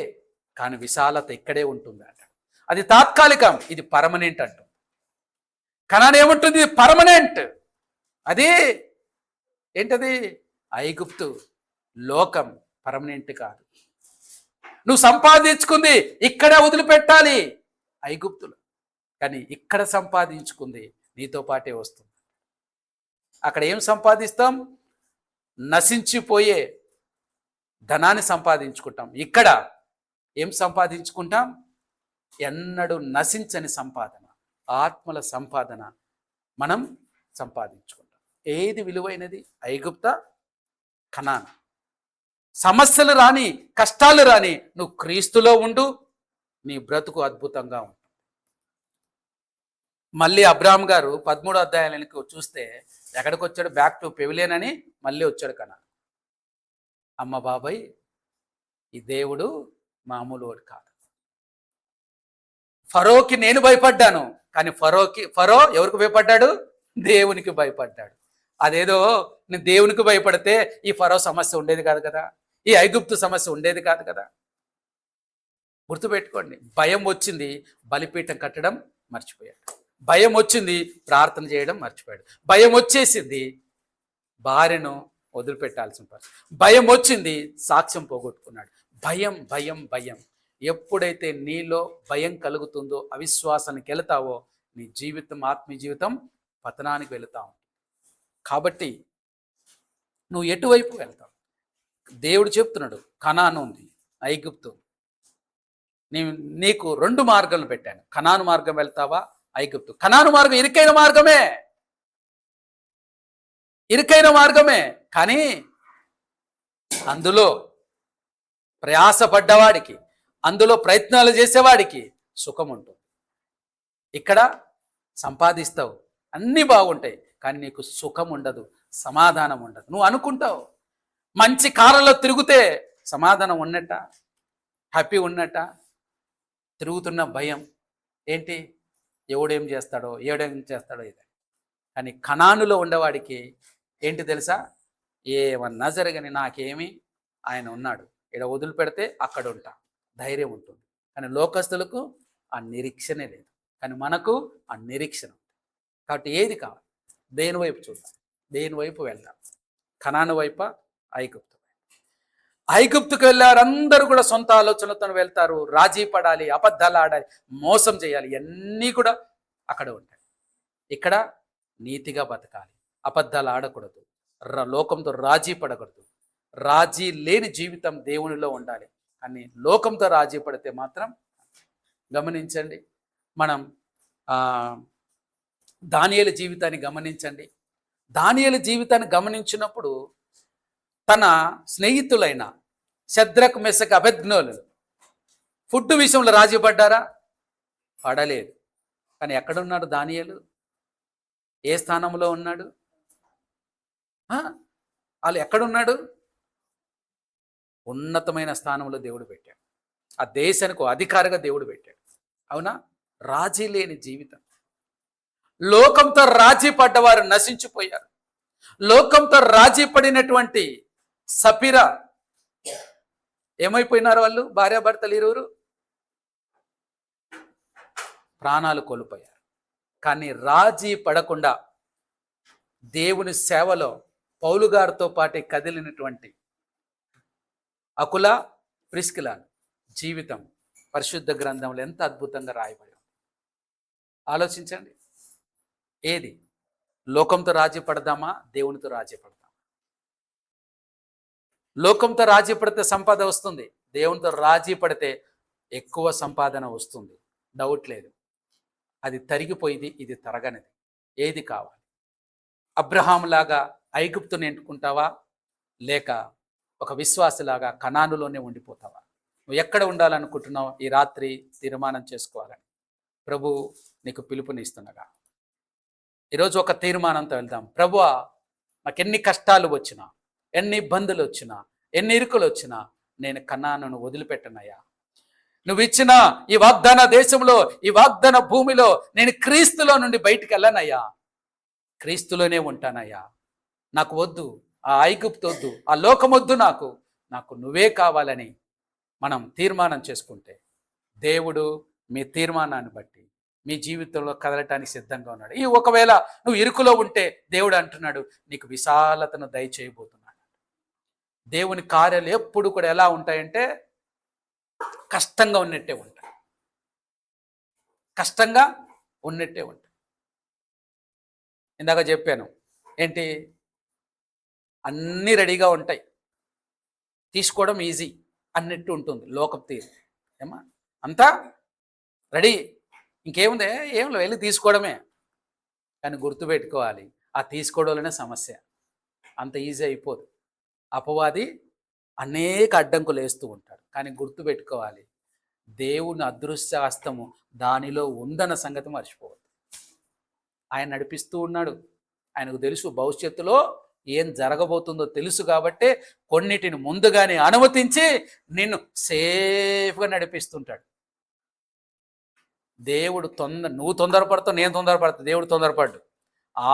కానీ విశాలత ఇక్కడే ఉంటుంది అంట. అది తాత్కాలికం, ఇది పర్మనెంట్ అంటుంది. కనాను ఏముంటుంది? ఇది పర్మనెంట్. అది ఏంటది? ఐగుప్తు. లోకం పర్మనెంట్ కాదు. నువ్వు సంపాదించుకుంది ఇక్కడే వదిలిపెట్టాలి ఐగుప్తులు, కానీ ఇక్కడ సంపాదించుకుంది నీతో పాటే వస్తుంది. అక్కడ ఏం సంపాదిస్తాం? నశించిపోయే ధనాన్ని సంపాదించుకుంటాం. ఇక్కడ ఏం సంపాదించుకుంటాం? ఎన్నడూ నశించని సంపాదన, ఆత్మల సంపాదన మనం సంపాదించుకుంటాం. ఏది విలువైనది? ఐగుప్త, కనాను. సమస్యలు రాని, కష్టాలు రాని, నువ్వు క్రీస్తులో ఉండు, నీ బ్రతుకు అద్భుతంగా ఉంటుంది. మళ్ళీ అబ్రాహాం గారు 13వ అధ్యాయానికి చూస్తే ఎక్కడికి వచ్చాడు? బ్యాక్ టు పెవిలియన్ అని మళ్ళీ వచ్చాడు. కనాను. అమ్మ బాబాయ్, ఈ దేవుడు మామూలు వాడు కాదు. ఫరోకి నేను భయపడ్డాను, కానీ ఫరో ఎవరికి భయపడ్డాడు? దేవునికి భయపడ్డాడు. అదేదో నేను దేవునికి భయపడితే ఈ ఫరో సమస్య ఉండేది కాదు కదా, ఈ ఐగుప్తు సమస్య ఉండేది కాదు కదా. గుర్తుపెట్టుకోండి, భయం వచ్చింది, బలిపీఠం కట్టడం మర్చిపోయాడు. భయం వచ్చింది, ప్రార్థన చేయడం మర్చిపోయాడు. భయం వచ్చేసింది, భార్యను వదిలిపెట్టాల్సిన పరిస్థితి. భయం వచ్చింది, సాక్ష్యం పోగొట్టుకున్నాడు. భయం భయం భయం. ఎప్పుడైతే నీలో భయం కలుగుతుందో, అవిశ్వాసానికి వెళతావో, నీ జీవితం, ఆత్మీయ జీవితం పతనానికి వెళుతావు. కాబట్టి నువ్వు ఎటువైపు వెళ్తావు? దేవుడు చెప్తున్నాడు, కనాను ఉంది, ఐగుప్తు. నీకు 2 మార్గాలు పెట్టాను. కనాను మార్గం వెళ్తావా, ఐగుప్తు? కనాను మార్గం ఇరుకైన మార్గమే, ఇరుకైన మార్గమే. కానీ అందులో ప్రయాసపడ్డవాడికి, అందులో ప్రయత్నాలు చేసేవాడికి సుఖం ఉంటుంది. ఇక్కడ సంపాదిస్తావు, అన్నీ బాగుంటాయి, కానీ నీకు సుఖం ఉండదు, సమాధానం ఉండదు. నువ్వు అనుకుంటావు మంచి కారులో తిరిగితే సమాధానం ఉన్నట్ట, హ్యాపీ ఉన్నట్ట. తిరుగుతున్న భయం ఏంటి? ఎవడేం చేస్తాడో ఇదే. కానీ కనానులో ఉండేవాడికి ఏంటి తెలుసా? ఏమన్నా జరగని నాకేమి, ఆయన ఉన్నాడు, ఇక్కడ వదిలిపెడితే అక్కడ ఉంటా, ధైర్యం ఉంటుంది. కానీ లోకస్తులకు ఆ నిరీక్షనే లేదు, కానీ మనకు ఆ నిరీక్షణ. కాబట్టి ఏది కావాలి? దేని వైపు చూద్దాం, దేని వైపు వెళ్దాం? కనాను వైపా, ఐగుప్తు? ఐగుప్తుకు వెళ్ళారు, అందరూ కూడా సొంత ఆలోచనలతో వెళ్తారు. రాజీ పడాలి, అబద్ధాలు ఆడాలి, మోసం చేయాలి, ఇవన్నీ కూడా అక్కడ ఉంటాయి. ఇక్కడ నీతిగా బతకాలి, అబద్ధాలు ఆడకూడదు, లోకంతో రాజీ పడకూడదు. రాజీ లేని జీవితం దేవునిలో ఉండాలి. కానీ లోకంతో రాజీ పడితే మాత్రం గమనించండి. మనం దానియేలు జీవితాన్ని గమనించండి. దానియేలు జీవితాన్ని గమనించినప్పుడు తన స్నేహితులైన శద్రక్ మెషక్ అబేద్నెగోలు ఫుడ్ విషయంలో రాజీ పడ్డారా? పడలేదు. కానీ ఎక్కడున్నాడు దానియేలు? ఏ స్థానంలో ఉన్నాడు? వాళ్ళు ఎక్కడున్నాడు? ఉన్నతమైన స్థానంలో దేవుడు పెట్టాడు. ఆ దేశానికి అధికారిగా దేవుడు పెట్టాడు. అవునా? రాజీ లేని జీవితం. లోకంతో రాజీ పడ్డవారు నశించిపోయారు. లోకంతో రాజీ పడినటువంటి సఫీరా ఏమైపోయినారు? వాళ్ళు భార్యాభర్తలు ఇరువురు ప్రాణాలు కోల్పోయారు. కానీ రాజీ పడకుండా దేవుని సేవలో పౌలు గారితో పాటే కదిలినటువంటి అకుల ప్రిస్కిల జీవితం పరిశుద్ధ గ్రంథంలో ఎంత అద్భుతంగా రాయబడి ఉంది. ఆలోచించండి. ఏది? లోకంతో రాజీ పడదామా? దేవునితో రాజీ పడదామా? లోకంతో రాజీ పడితే సంపాదన వస్తుంది, దేవునితో రాజీ పడితే ఎక్కువ సంపాదన వస్తుంది, డౌట్ లేదు. అది తరిగిపోయింది, ఇది తరగనిది. ఏది కావాలి? అబ్రహాం లాగా ఐగుప్తుని ఎంటుకుంటావా, లేక ఒక విశ్వాసలాగా కనానులోనే ఉండిపోతావా? నువ్వు ఎక్కడ ఉండాలనుకుంటున్నావు? ఈ రాత్రి తీర్మానం చేసుకోవాలని ప్రభు నీకు పిలుపునిస్తుండగా ఈరోజు ఒక తీర్మానంతో వెళ్దాం. ప్రభువా, నాకు ఎన్ని కష్టాలు వచ్చినా, ఎన్ని ఇబ్బందులు వచ్చినా, ఎన్ని ఇరుకులు వచ్చినా నేను కనానును వదిలిపెట్టనయ్యా. నువ్వు ఇచ్చిన ఈ వాగ్దాన దేశంలో, ఈ వాగ్దాన భూమిలో నేను క్రీస్తులో నుండి బయటికి వెళ్ళనయ్యా, క్రీస్తులోనే ఉంటానయ్యా. నాకు వద్దు ఆ ఐగుప్తు వద్దు, ఆ లోకం వద్దు, నాకు నువ్వే కావాలని మనం తీర్మానం చేసుకుంటే దేవుడు మీ తీర్మానాన్ని బట్టి మీ జీవితంలో కదలటానికి సిద్ధంగా ఉన్నాడు. ఈ ఒకవేళ నువ్వు ఇరుకులో ఉంటే దేవుడు అంటున్నాడు, నీకు విశాలతను దయచేయబోతున్నాడు. దేవుని కార్యాలు ఎప్పుడు కూడా ఎలా ఉంటాయంటే కష్టంగా ఉన్నట్టే ఉంటాయి. కష్టంగా ఉన్నట్టే ఉంటాయి. ఇందాక చెప్పాను ఏంటి, అన్నీ రెడీగా ఉంటాయి, తీసుకోవడం ఈజీ అన్నట్టు ఉంటుంది లోకపు తీరు. ఏమా అంతా రెడీ, ఇంకేముంది, ఏం వెళ్ళి తీసుకోవడమే. కానీ గుర్తుపెట్టుకోవాలి, ఆ తీసుకోవడంలోనే సమస్య. అంత ఈజీ అయిపోదు. అపవాది అనేక అడ్డంకులు వేస్తూ ఉంటాడు. కానీ గుర్తుపెట్టుకోవాలి, దేవుని అదృశ్య హస్తము దానిలో ఉందన్న సంగతి మర్చిపోవద్దు. ఆయన నడిపిస్తూ ఉన్నాడు. ఆయనకు తెలుసు భవిష్యత్తులో ఏం జరగబోతుందో తెలుసు. కాబట్టే కొన్నిటిని ముందుగానే అనుమతించి నిన్ను సేఫ్గా నడిపిస్తుంటాడు. దేవుడు నువ్వు తొందరపడతావు, నేను తొందరపడతా, దేవుడు తొందరపడ్డు.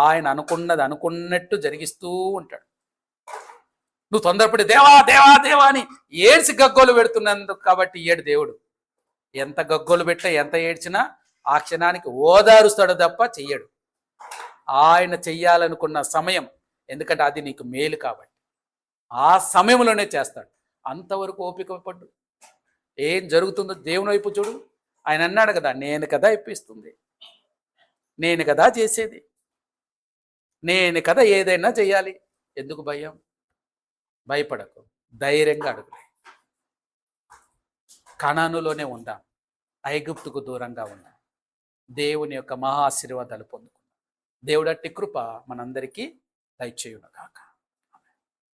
ఆయన అనుకున్నది అనుకున్నట్టు జరిగిస్తూ ఉంటాడు. నువ్వు తొందరపడి దేవా దేవా దేవా అని ఏడ్చి గగ్గోలు పెడుతున్నందుకు కాబట్టి ఏడు దేవుడు. ఎంత గగ్గోలు పెట్టా, ఎంత ఏడ్చినా ఆ క్షణానికి ఓదారుస్తాడు తప్ప చెయ్యడు. ఆయన చెయ్యాలనుకున్న సమయం, ఎందుకంటే అది నీకు మేలు కాబట్టి ఆ సమయంలోనే చేస్తాడు. అంతవరకు ఓపిక పడ్డు. ఏం జరుగుతుందో దేవుని వైపు చూడు. ఆయన అన్నాడు కదా, నేను కదా ఇప్పిస్తుంది, నేను కదా చేసేది, నేను కదా ఏదైనా చెయ్యాలి. ఎందుకు భయం? భయపడకు, ధైర్యంగా అడుగు. కనానులోనే ఉందాం, ఐగుప్తుకు దూరంగా ఉందాం. దేవుని యొక్క మహా ఆశీర్వాదాలు పొందుకుందాం. దేవుడట్టి కృప మనందరికీ దయచేయును గాక.